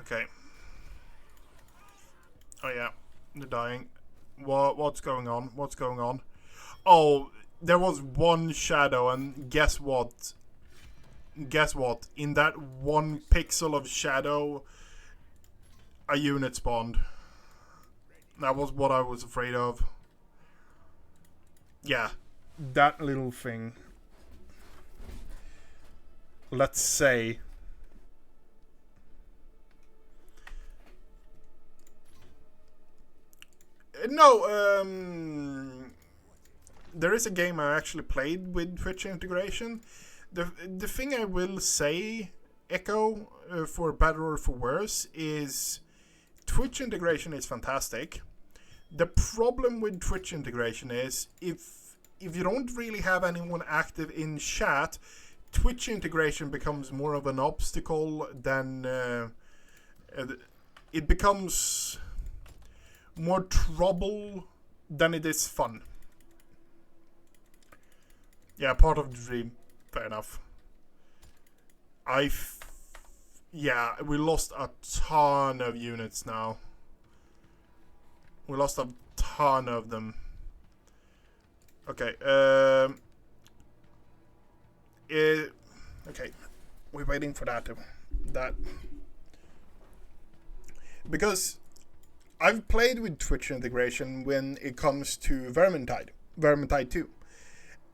Okay. Oh, yeah. They're dying. What's going on? What's going on? Oh, there was one shadow, and guess what? Guess what? In that 1 pixel of shadow, a unit spawned. That was what I was afraid of. Yeah, that little thing. Let's say... No, there is a game I actually played with Twitch integration. The thing I will say, Echo, for better or for worse, is Twitch integration is fantastic. The problem with Twitch integration is if you don't really have anyone active in chat, Twitch integration becomes more of an obstacle than it becomes more trouble than it is fun. Yeah, part of the dream. Fair enough. Yeah, we lost a ton of units now. We lost a ton of them. Okay, okay, we're waiting for that. Because I've played with Twitch integration when it comes to Vermintide 2.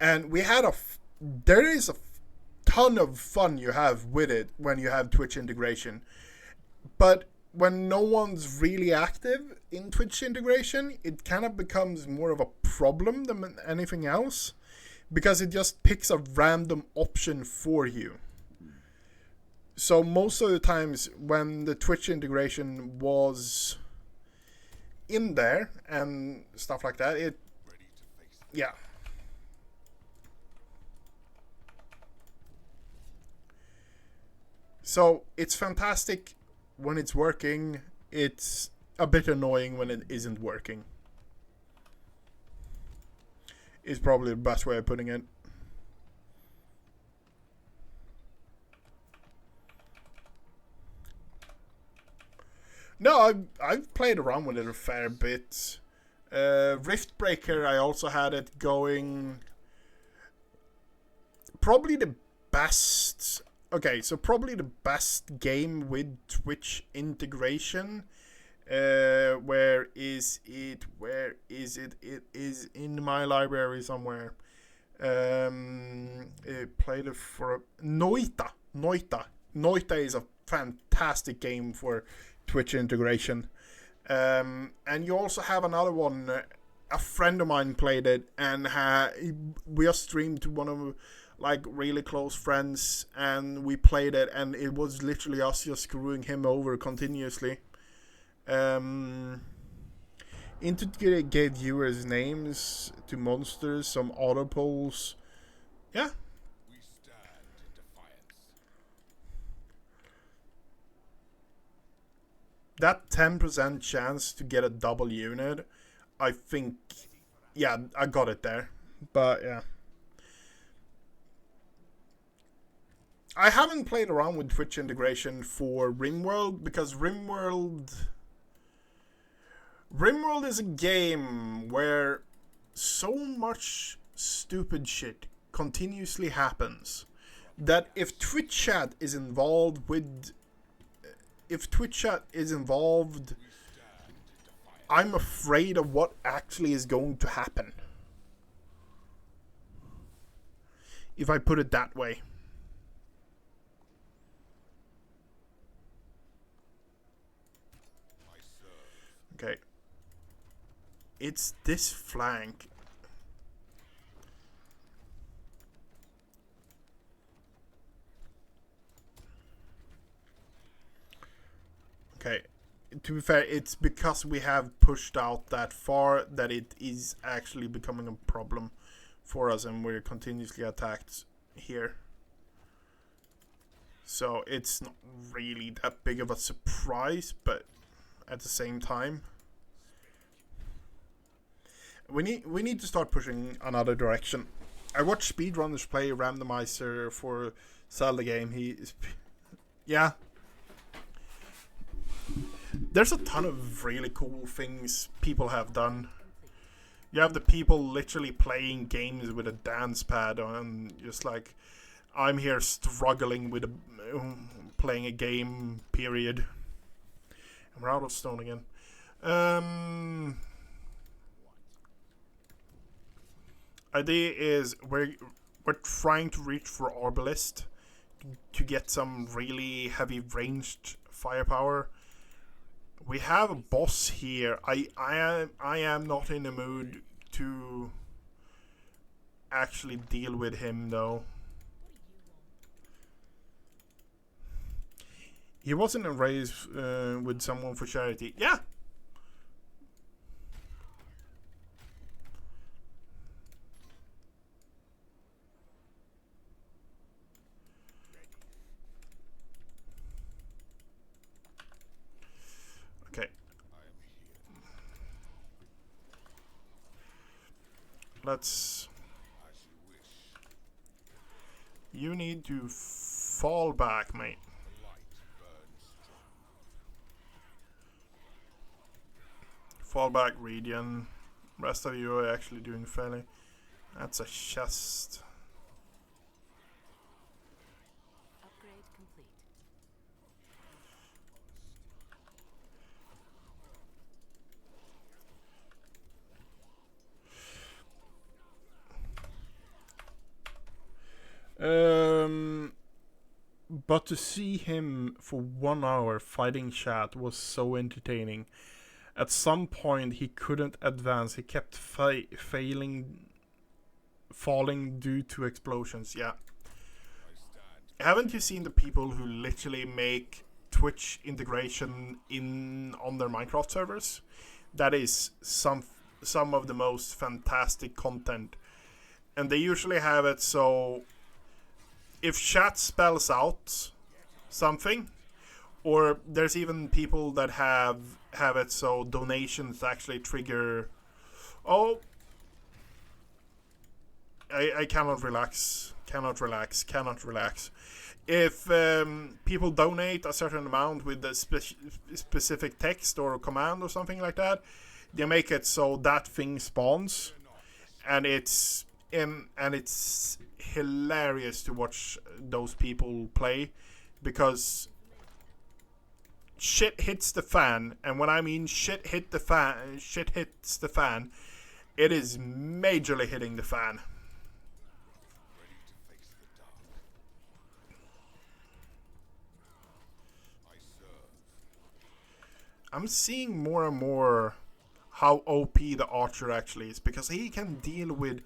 And we had there is a ton of fun you have with it when you have Twitch integration. But when no one's really active in Twitch integration, it kind of becomes more of a problem than anything else. Because it just picks a random option for you. So most of the times when the Twitch integration was in there and stuff like that, yeah. So it's fantastic when it's working. It's a bit annoying when it isn't working. Is probably the best way of putting it. No, I've played around with it a fair bit. Riftbreaker, I also had it going. Probably the best. Okay, so probably the best game with Twitch integration. Where is it? Where is it? It is in my library somewhere. Played it for Noita. Noita is a fantastic game for Twitch integration. And you also have another one. A friend of mine played it, and we just streamed to one of like really close friends, and we played it, and it was literally us just screwing him over continuously. Integrate gave viewers names to monsters, some auto polls. Yeah. We stand in defiance. That 10% chance to get a double unit, I think, yeah, I got it there. But yeah. I haven't played around with Twitch integration for RimWorld because RimWorld is a game where so much stupid shit continuously happens that if Twitch chat is involved, I'm afraid of what actually is going to happen. If I put it that way. Okay. It's this flank. Okay. To be fair, it's because we have pushed out that far that it is actually becoming a problem for us, and we're continuously attacked here. So it's not really that big of a surprise, but at the same time, we need to start pushing another direction. I watched speedrunners play randomizer for Zelda game. Yeah. There's a ton of really cool things people have done. You have the people literally playing games with a dance pad on, just like, I'm here struggling with playing a game, period. And we're out of stone again. Idea is we're trying to reach for Arbalist to get some really heavy ranged firepower. We have a boss here. I am not in the mood to actually deal with him though. He wasn't a race with someone for charity. Yeah. Okay. Let's. You need to fall back, mate. Fall back, Radian. Rest of you are actually doing fairly. That's a chest. Upgrade complete. But to see him for 1 hour fighting chat was so entertaining. At some point he couldn't advance. He kept falling due to explosions. Yeah. Haven't you seen the people who literally make Twitch integration on their Minecraft servers? That is some of the most fantastic content. And they usually have it so if chat spells out something, or there's even people that have it so donations actually trigger. Oh, I cannot relax. If people donate a certain amount with a specific text or a command or something like that, they make it so that thing spawns, and it's hilarious to watch those people play, because shit hits the fan, and when I mean shit hits the fan, it is majorly hitting the fan. I'm seeing more and more how OP the archer actually is, because he can deal with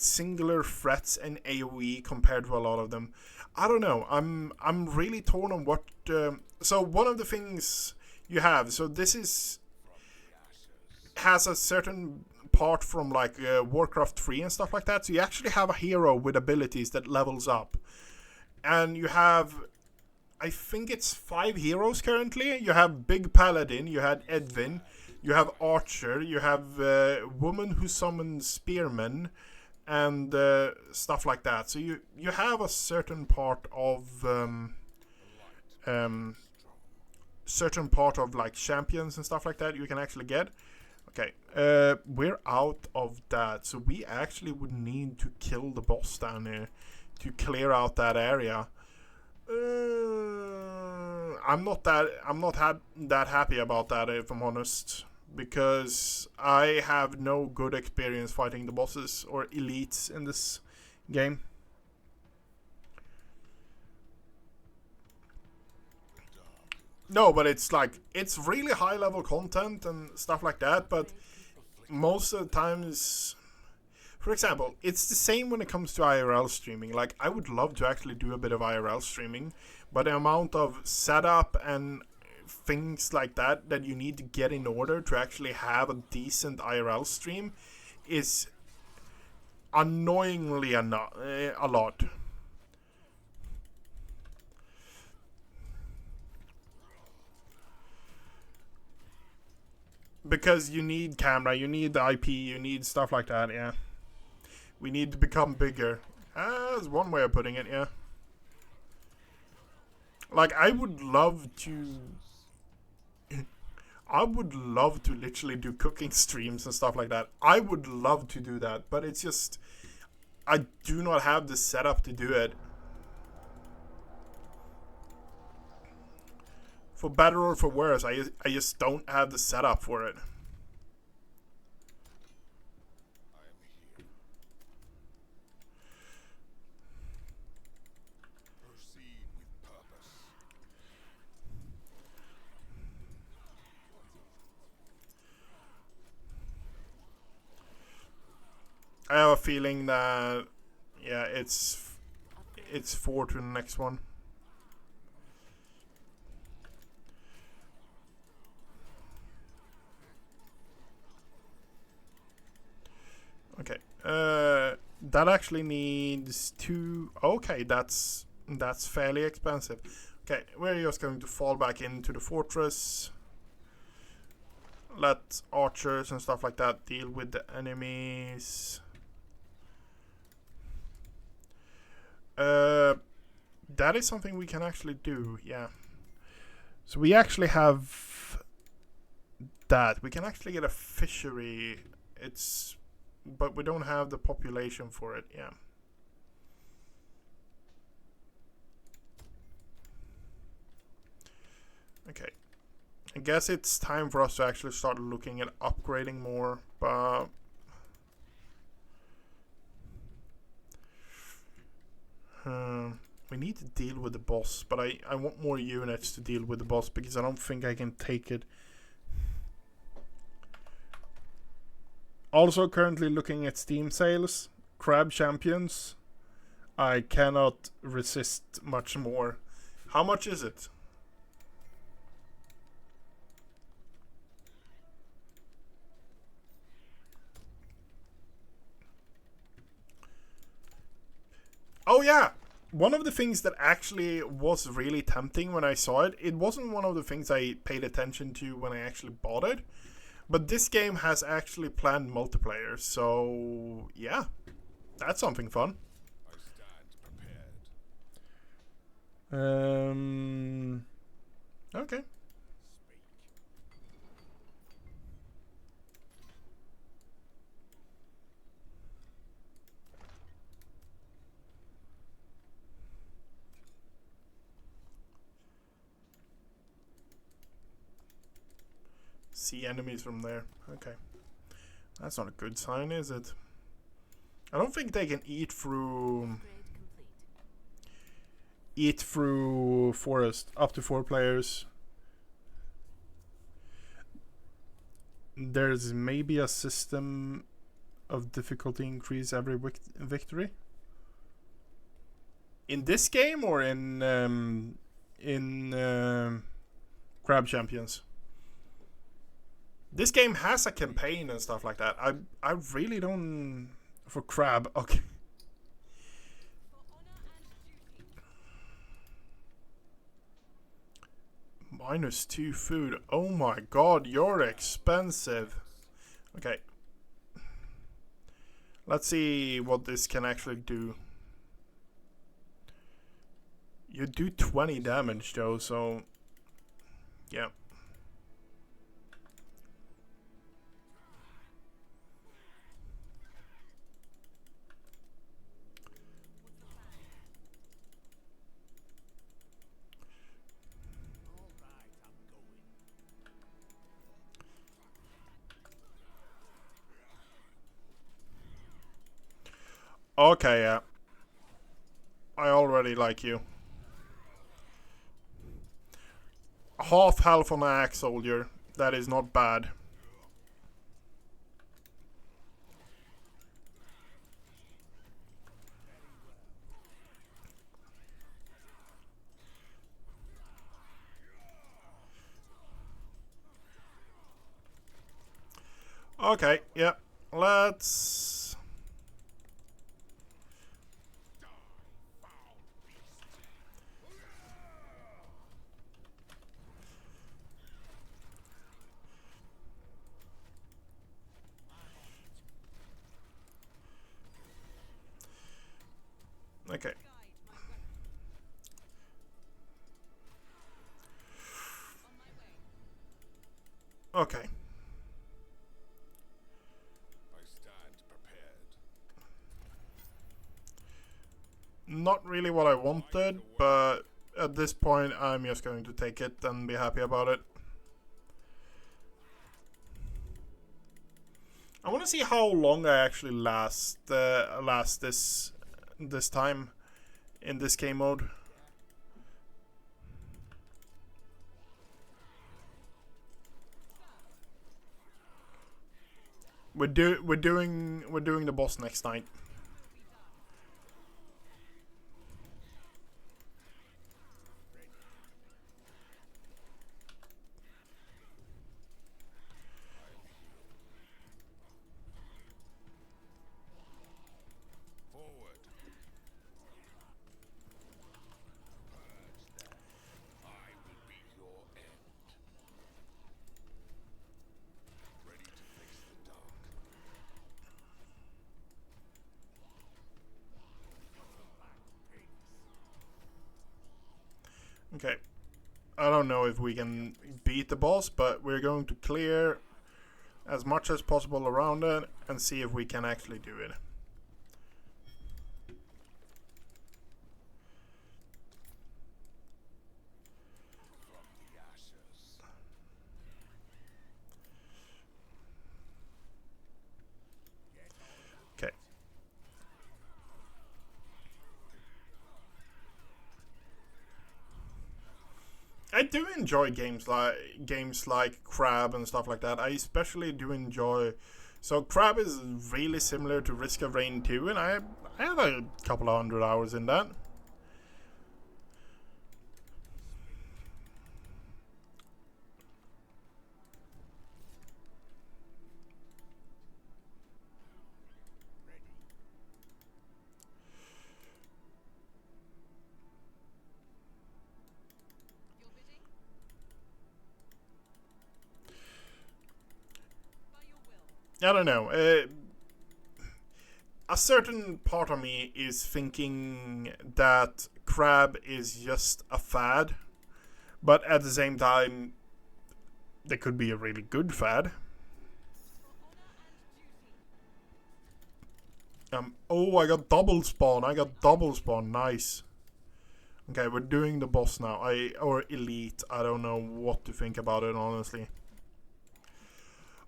singular threats and AoE compared to a lot of them. I don't know. I'm really torn on what. So one of the things you have. So this has a certain part from like Warcraft 3 and stuff like that. So you actually have a hero with abilities that levels up, and you have, I think it's 5 heroes currently. You have Big Paladin, you had Edwin, you have Archer, you have Woman who summons Spearmen, and stuff like that. So you have a certain part of like champions and stuff like that you can actually get. Okay, we're out of that, so we actually would need to kill the boss down here to clear out that area. I'm not that happy about that, if I'm honest, because I have no good experience fighting the bosses or elites in this game. No, but it's like, it's really high level content and stuff like that, but most of the times, for example, it's the same when it comes to IRL streaming. Like, I would love to actually do a bit of IRL streaming, but the amount of setup and things like that you need to get in order to actually have a decent IRL stream is annoyingly a lot. Because you need camera, you need the IP, you need stuff like that, yeah. We need to become bigger. That's one way of putting it, yeah. Like, I would love to literally do cooking streams and stuff like that. I would love to do that, but it's just, I do not have the setup to do it. For better or for worse, I just don't have the setup for it. Proceed with purpose. I have a feeling that, yeah, it's 4 to the next one. Okay, that actually needs 2. Okay, that's fairly expensive. Okay, we're just going to fall back into the fortress. Let archers and stuff like that deal with the enemies. That is something we can actually do, yeah. So we actually have that. We can actually get a fishery. But we don't have the population for it, yeah. Okay. I guess it's time for us to actually start looking at upgrading more, but we need to deal with the boss, but I want more units to deal with the boss because I don't think I can take it. Also currently looking at Steam sales, Crab Champions. I cannot resist much more. How much is it? Oh yeah! One of the things that actually was really tempting when I saw it, it wasn't one of the things I paid attention to when I actually bought it. But this game has actually planned multiplayer, so yeah, that's something fun. I stand prepared. Okay. See enemies from there. Okay. That's not a good sign, is it? I don't think they can eat through forest. Up to 4 players. there's maybe a system of difficulty increase every victory. In this game or in Crab Champions? This game has a campaign and stuff like that. I really don't... For Crab, okay. -2 food. Oh my god, you're expensive. Okay. Let's see what this can actually do. You do 20 damage though, so... Yeah. Okay, yeah. I already like you. Half health on an axe soldier. That is not bad. Okay, yeah. Let's... Okay. Okay. I stand prepared. Not really what I wanted, but at this point I'm just going to take it and be happy about it. I want to see how long I actually last this time in this game mode. We're doing the boss next night. Forward. I will be your end. Ready to face the dark. Okay. I don't know if we can beat the boss, but we're going to clear as much as possible around it and see if we can actually do it. From the ashes. Okay. I do enjoy games like Crab and stuff like that. I especially do enjoy. So Crab is really similar to Risk of Rain 2, and I have a couple of 100 hours in that. I don't know. A certain part of me is thinking that Crab is just a fad, but at the same time, there could be a really good fad. Oh, I got double spawn. Nice. Okay, we're doing the boss now. Or elite. I don't know what to think about it, honestly.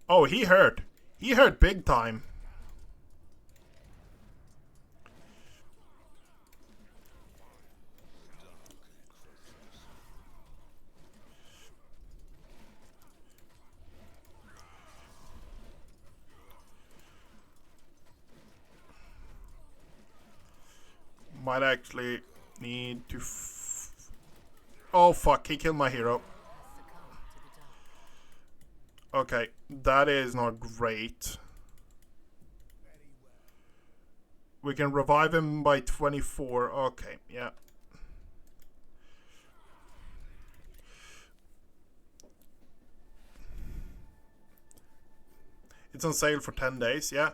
Oh, he hurt. He hurt big time. Might actually need to... Oh fuck, he killed my hero. Okay, that is not great. We can revive him by 24. Okay, yeah. It's on sale for 10 days, yeah.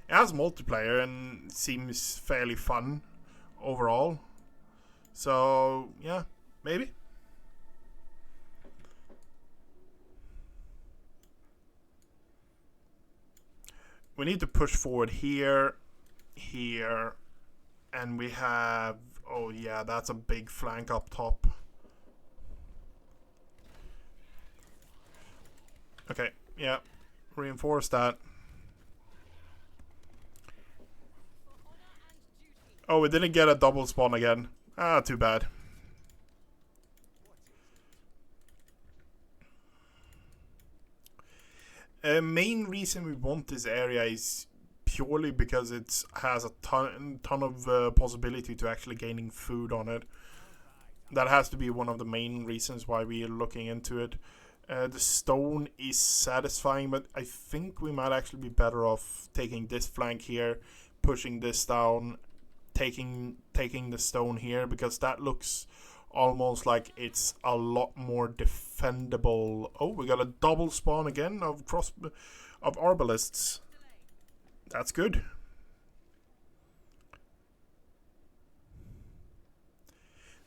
It has multiplayer and seems fairly fun overall. So, yeah, maybe. We need to push forward here, here, and we have... Oh yeah, that's a big flank up top. Okay, yeah. Reinforce that. Oh, we didn't get a double spawn again. Ah, too bad. Main reason we want this area is purely because it has a ton of possibility to actually gaining food on it. That has to be one of the main reasons why we are looking into it. The stone is satisfying, but I think we might actually be better off taking this flank here, pushing this down, taking the stone here, because that looks almost like it's a lot more defendable. Oh, we got a double spawn again of arbalists. That's good.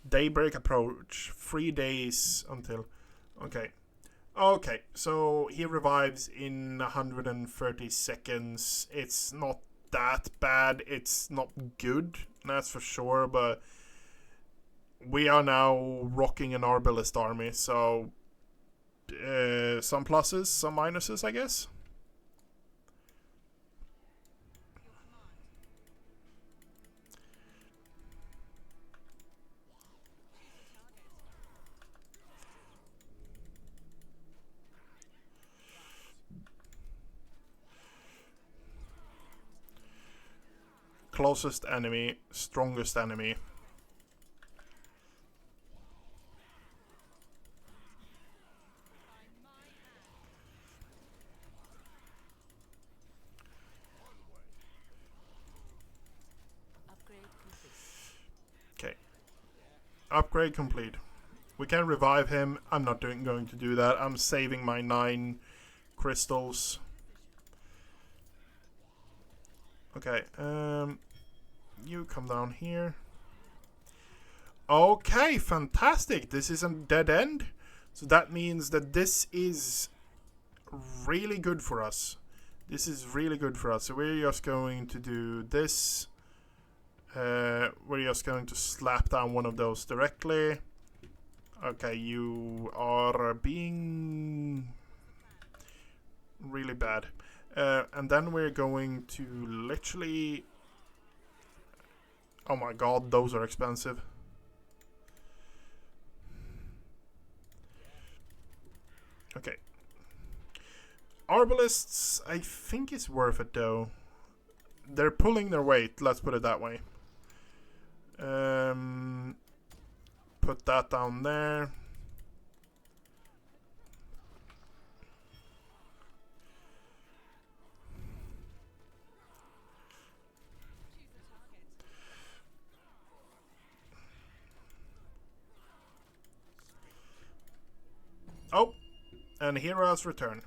Daybreak approach. 3 days until... Okay. Okay, so he revives in 130 seconds. It's not that bad. It's not good, that's for sure, but we are now rocking an arbalist army, so some pluses, some minuses, I guess. Closest enemy, strongest enemy. Okay. Upgrade complete. We can revive him. I'm not going to do that. I'm saving my 9 crystals. Okay, you come down here. Okay, fantastic. This is a dead end. So that means that this is really good for us. This is really good for us. So we're just going to do this. We're just going to slap down one of those directly. Okay, you are being really bad. And then we're going to literally... Oh my god, those are expensive. Okay. Arbalists, I think it's worth it though. They're pulling their weight, let's put it that way. Put that down there. Oh, and heroes return.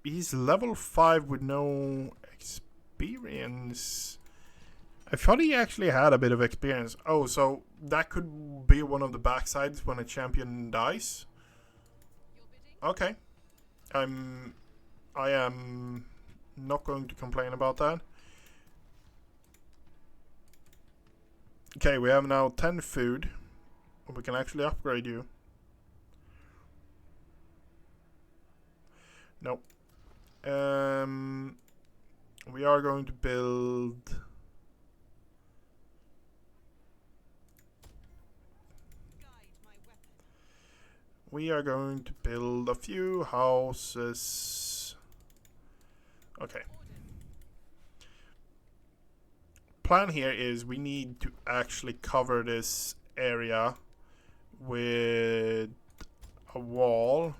He's level 5 with no experience. I thought he actually had a bit of experience. Oh, so that could be one of the backsides when a champion dies. Okay. I am not going to complain about that. Okay, we have now 10 food. We can actually upgrade you. Nope. We are going to build... We are going to build a few houses. Okay. plan here is we need to actually cover this area with a wall.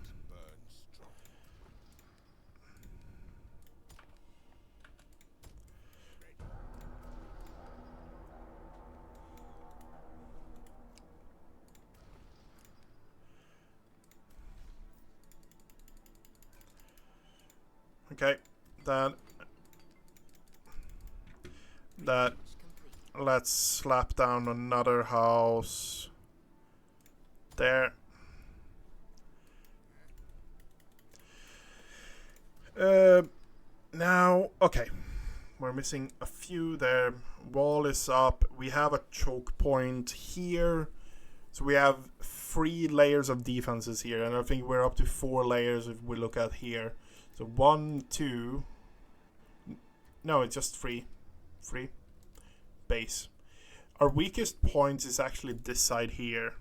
Okay, that let's slap down another house there. Now, okay, we're missing a few there. Wall is up. We have a choke point here, so we have 3 layers of defenses here, and I think we're up to 4 layers if we look at here. So 1, 2. No, it's just 3 base. Our weakest point is actually this side here.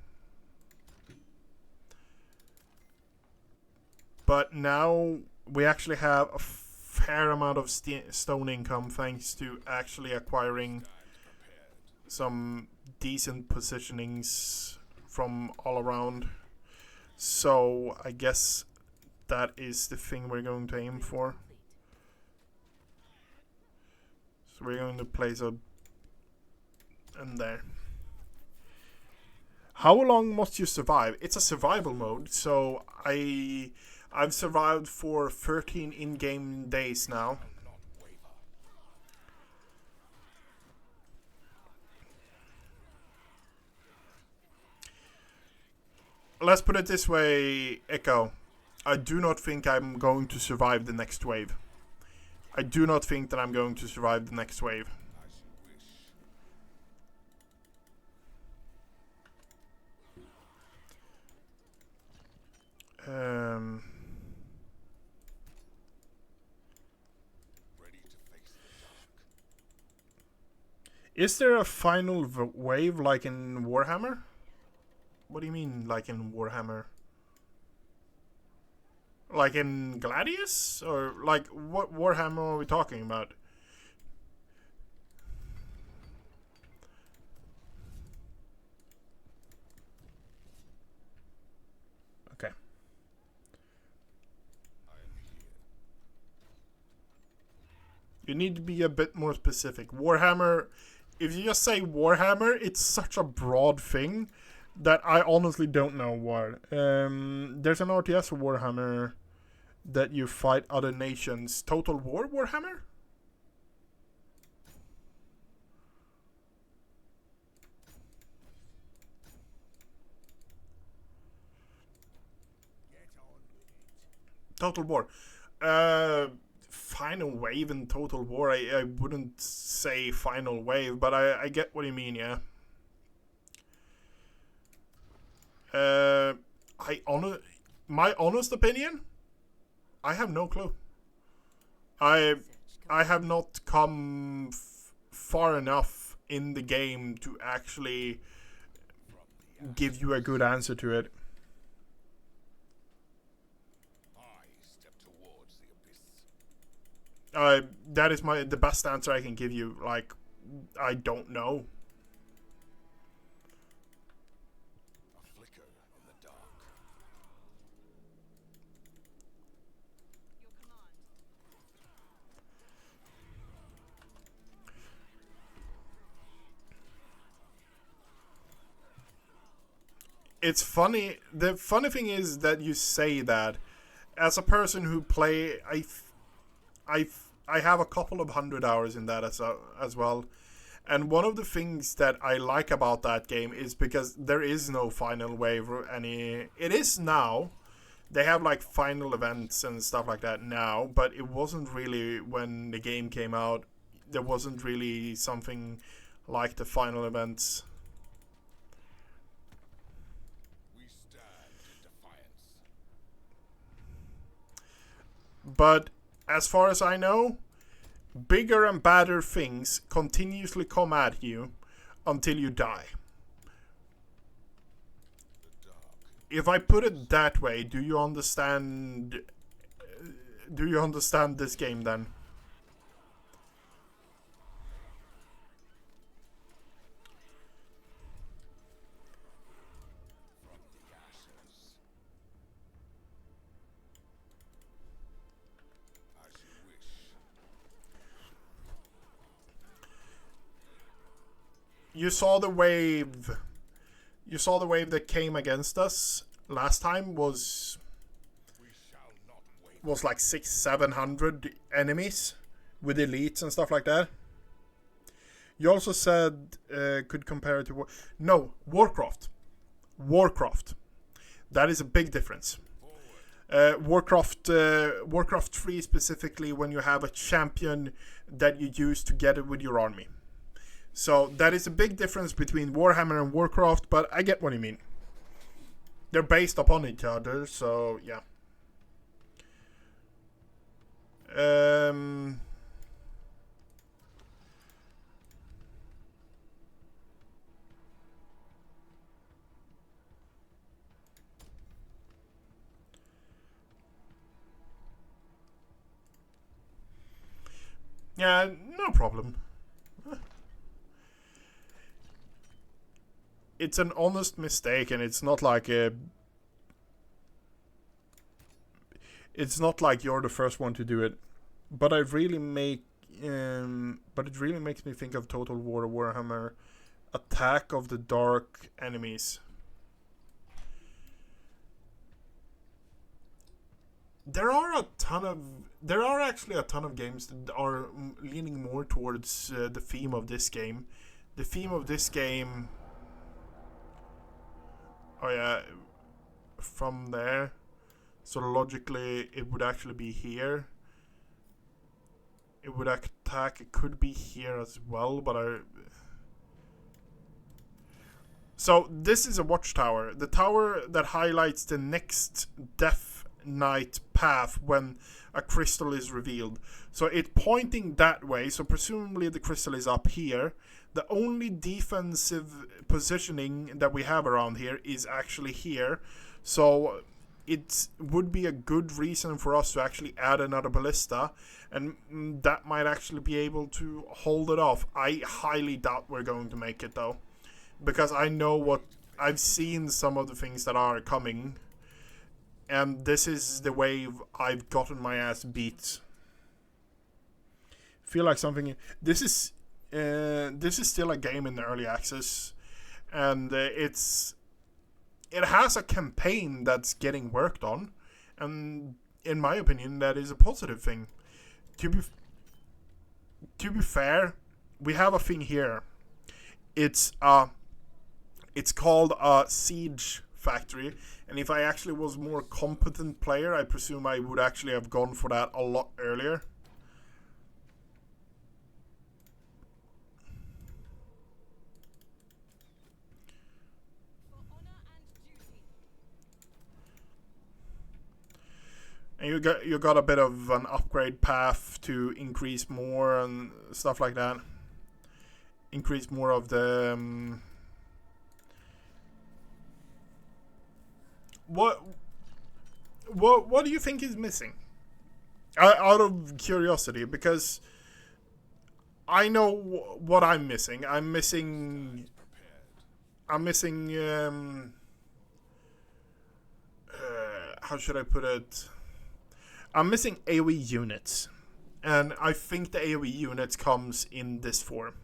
But now we actually have a fair amount of stone income thanks to actually acquiring some decent positionings from all around. So I guess that is the thing we're going to aim for. So we're going to place a in there. How long must you survive? It's a survival mode, so I've survived for 13 in-game days now. Let's put it this way, Echo. I do not think I'm going to survive the next wave. I do not think that I'm going to survive the next wave. Is there a final wave like in Warhammer? What do you mean, like in Warhammer? Like in Gladius? Or like what Warhammer are we talking about? Okay. You need to be a bit more specific. Warhammer, if you just say Warhammer, it's such a broad thing that I honestly don't know what. There's an RTS Warhammer that you fight other nations. Total War Warhammer? Total War. Final wave in Total War. I wouldn't say final wave, but I get what you mean, yeah. My honest opinion, I have no clue. I have not come far enough in the game to actually give you a good answer to it. That is the best answer I can give you. Like, I don't know. A flicker in the dark. It's funny. The funny thing is that you say that. As a person who play, I have a couple of 100 hours in that as well. And one of the things that I like about that game is because there is no final wave or any. It is now. They have like final events and stuff like that now, but it wasn't really when the game came out. There wasn't really something like the final events. We stand in defiance. But as far as I know, bigger and badder things continuously come at you until you die. If I put it that way, do you understand? Do you understand this game then? you saw the wave. You saw the wave that came against us last time was like 600-700 enemies with elites and stuff like that. You also said could compare it to Warcraft. Warcraft. That is a big difference. Warcraft 3 specifically, when you have a champion that you use together with your army. So that is a big difference between Warhammer and Warcraft, but I get what you mean. They're based upon each other, so yeah. Yeah, no problem. It's an honest mistake, and it's not like it's not like you're the first one to do it. But it really makes me think of Total War Warhammer Attack of the Dark Enemies. There are actually a ton of games that are leaning more towards the theme of this game. The theme of this game. Oh yeah, from there. So logically, it would actually be here. It would attack. It could be here as well, but So this is a watchtower. The tower that highlights the next Death Knight path when a crystal is revealed. So it's pointing that way. So presumably the crystal is up here. The only defensive positioning that we have around here is actually here. So it would be a good reason for us to actually add another ballista. And that might actually be able to hold it off. I highly doubt we're going to make it though. Because I know what... I've seen some of the things that are coming. And this is the wave I've gotten my ass beat. Feel like something... This is still a game in the early access, and it has a campaign that's getting worked on, and in my opinion, that is a positive thing. To be fair, we have a thing here. It's called a siege factory, and if I actually was more competent player, I presume I would actually have gone for that a lot earlier. And you got a bit of an upgrade path to increase more and stuff like that. Increase more of the what do you think is missing? Out of curiosity, because I know what I'm missing. I'm missing how should I put it? I'm missing AoE units, and I think the AoE units comes in this form.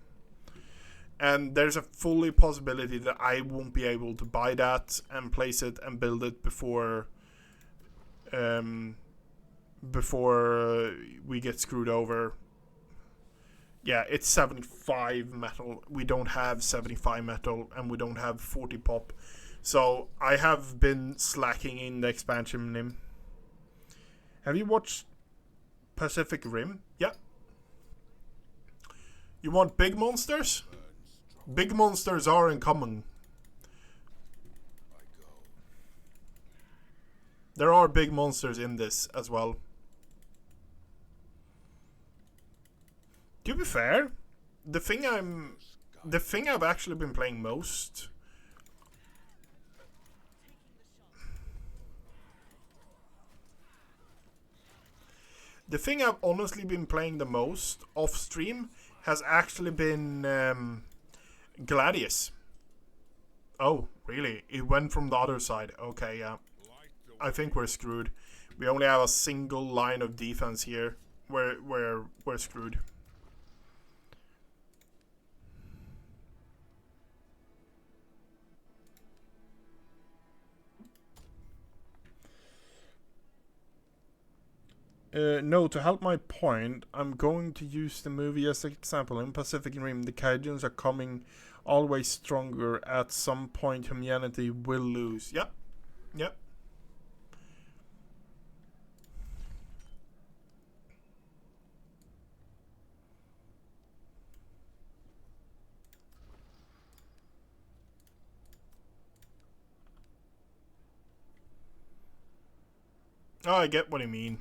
And there's a fully possibility that I won't be able to buy that and place it and build it before we get screwed over. Yeah, it's 75 metal. We don't have 75 metal, and we don't have 40 pop. So I have been slacking in the expansion nim. Have you watched Pacific Rim? Yeah. You want big monsters? Big monsters are uncommon. There are big monsters in this as well. To be fair, the thing I've actually been playing most. The thing I've honestly been playing the most off stream has actually been Gladius. Oh, really? It went from the other side. Okay, yeah. I think we're screwed. We only have a single line of defense here. We're screwed. No, to help my point, I'm going to use the movie as an example. In Pacific Rim, the Kaijuns are coming always stronger. At some point, humanity will lose. Yep. Yep. Oh, I get what you mean.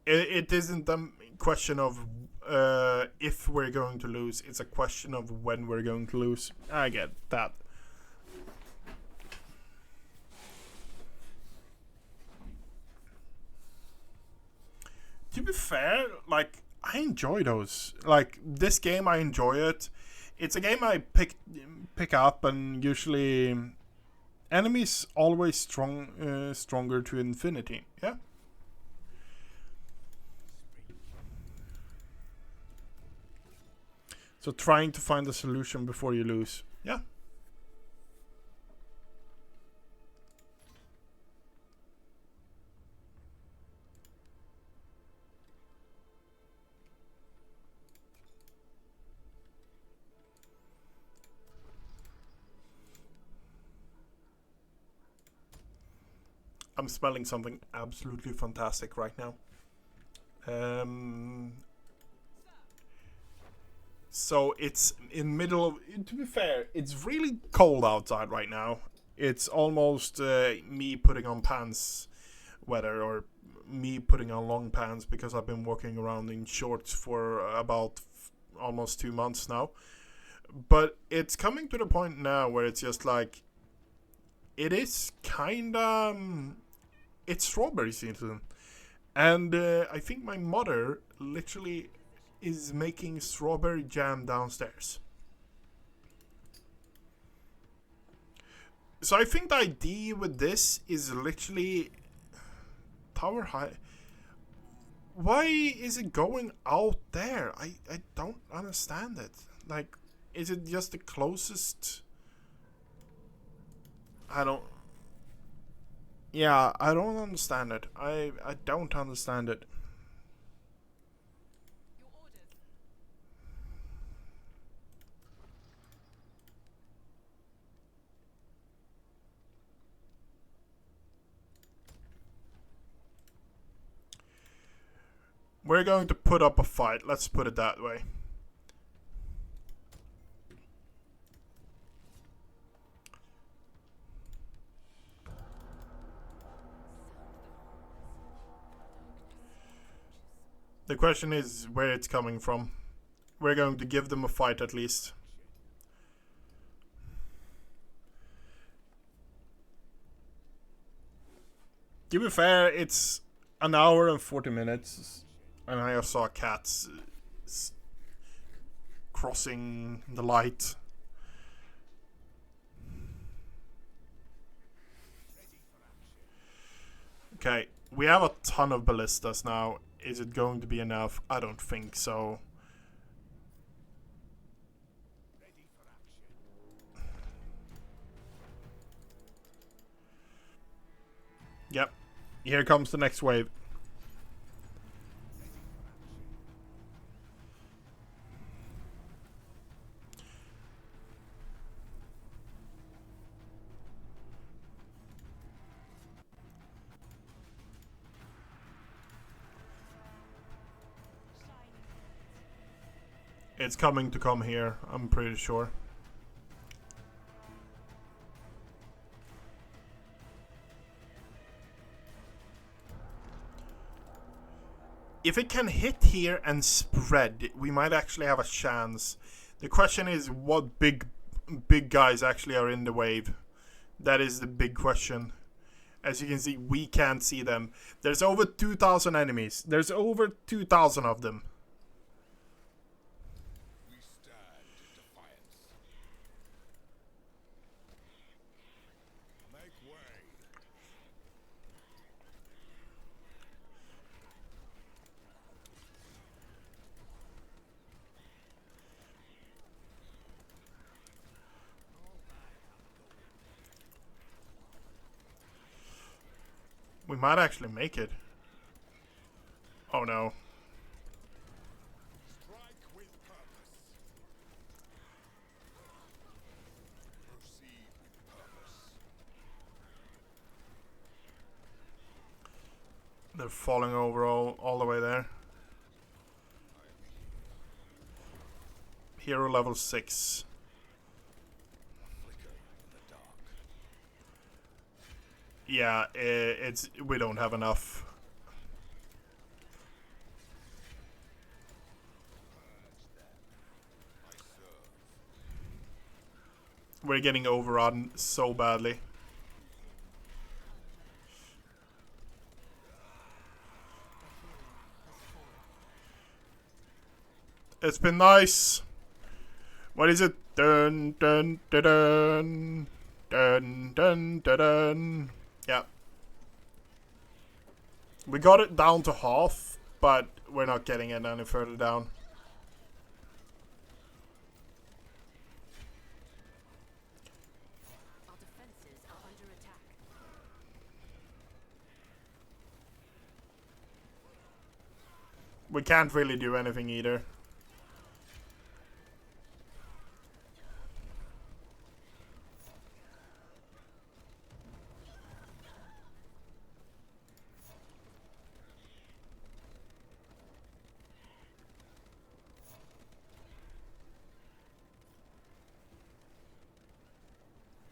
It isn't a question of if we're going to lose. It's a question of when we're going to lose. I get that. To be fair, like, I enjoy those. Like, this game, I enjoy it. It's a game I pick up, and usually enemies always stronger to infinity. Yeah. So trying to find a solution before you lose. Yeah. I'm smelling something absolutely fantastic right now. So it's in middle of. To be fair, it's really cold outside right now. It's almost me putting on pants weather, or me putting on long pants, because I've been walking around in shorts for about almost 2 months now. But it's coming to the point now where it's just like, it is kinda. It's strawberry season. And I think my mother literally is making strawberry jam downstairs. So I think the idea with this is literally tower high. Why is it going out there? I don't understand it. Like, is it just the closest? I don't. Yeah, I don't understand it. I don't understand it. We're going to put up a fight, let's put it that way. The question is where it's coming from. We're going to give them a fight at least. To be fair, it's an hour and 40 minutes. And I saw cats crossing the light. Okay, we have a ton of ballistas now. Is it going to be enough? I don't think so. Yep. Here comes the next wave. It's coming to come here, I'm pretty sure. If it can hit here and spread, we might actually have a chance. The question is what big guys actually are in the wave. That is the big question. As you can see, we can't see them. There's over 2,000 enemies. There's over 2,000 of them. We stand in defiance. Make way. We might actually make it. Oh no. Strike with purpose. Proceed with purpose. They're falling over all the way there. Hero level 6. Flicker in the dark. Yeah, it's we don't have enough. I serve. We're getting overrun so badly. It's been nice. What is it? Dun dun dun dun dun dun dun dun. Yeah. We got it down to half, but we're not getting it any further down. Our defenses are under attack. We can't really do anything either.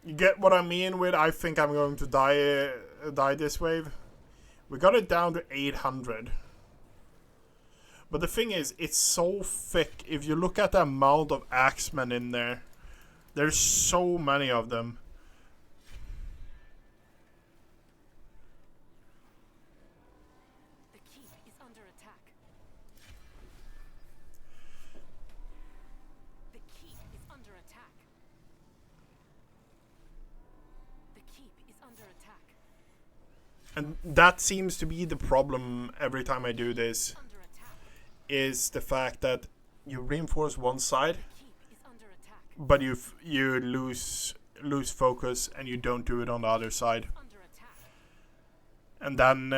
You get what I mean with I think I'm going to die this wave? We got it down to 800. But the thing is, it's so thick. If you look at the amount of axemen in there, there's so many of them. The keep is under attack. The keep is under attack. The keep is under attack. And that seems to be the problem every time I do this, Under attack. is the fact that you reinforce one side, Keep is under attack. but you lose focus and you don't do it on the other side. Under attack. And then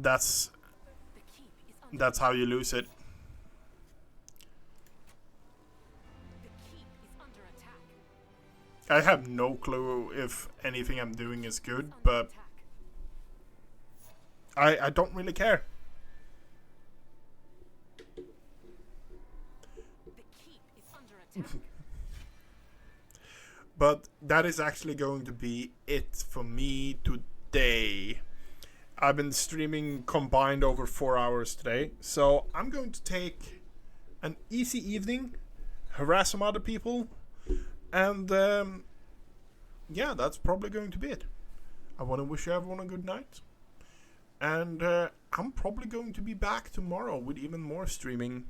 that's The keep is under that's how you lose it. The keep is under attack. I have no clue if anything I'm doing is good, Under but attack. I don't really care. The keep is under attack. But that is actually going to be it for me today. I've been streaming combined over 4 hours today, so I'm going to take an easy evening, harass some other people, and yeah, that's probably going to be it. I want to wish everyone a good night, and I'm probably going to be back tomorrow with even more streaming,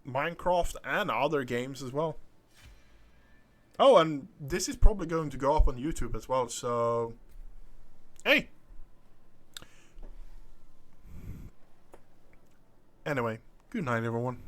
Minecraft and other games as well. Oh, and this is probably going to go up on YouTube as well, so hey. Anyway, good night everyone.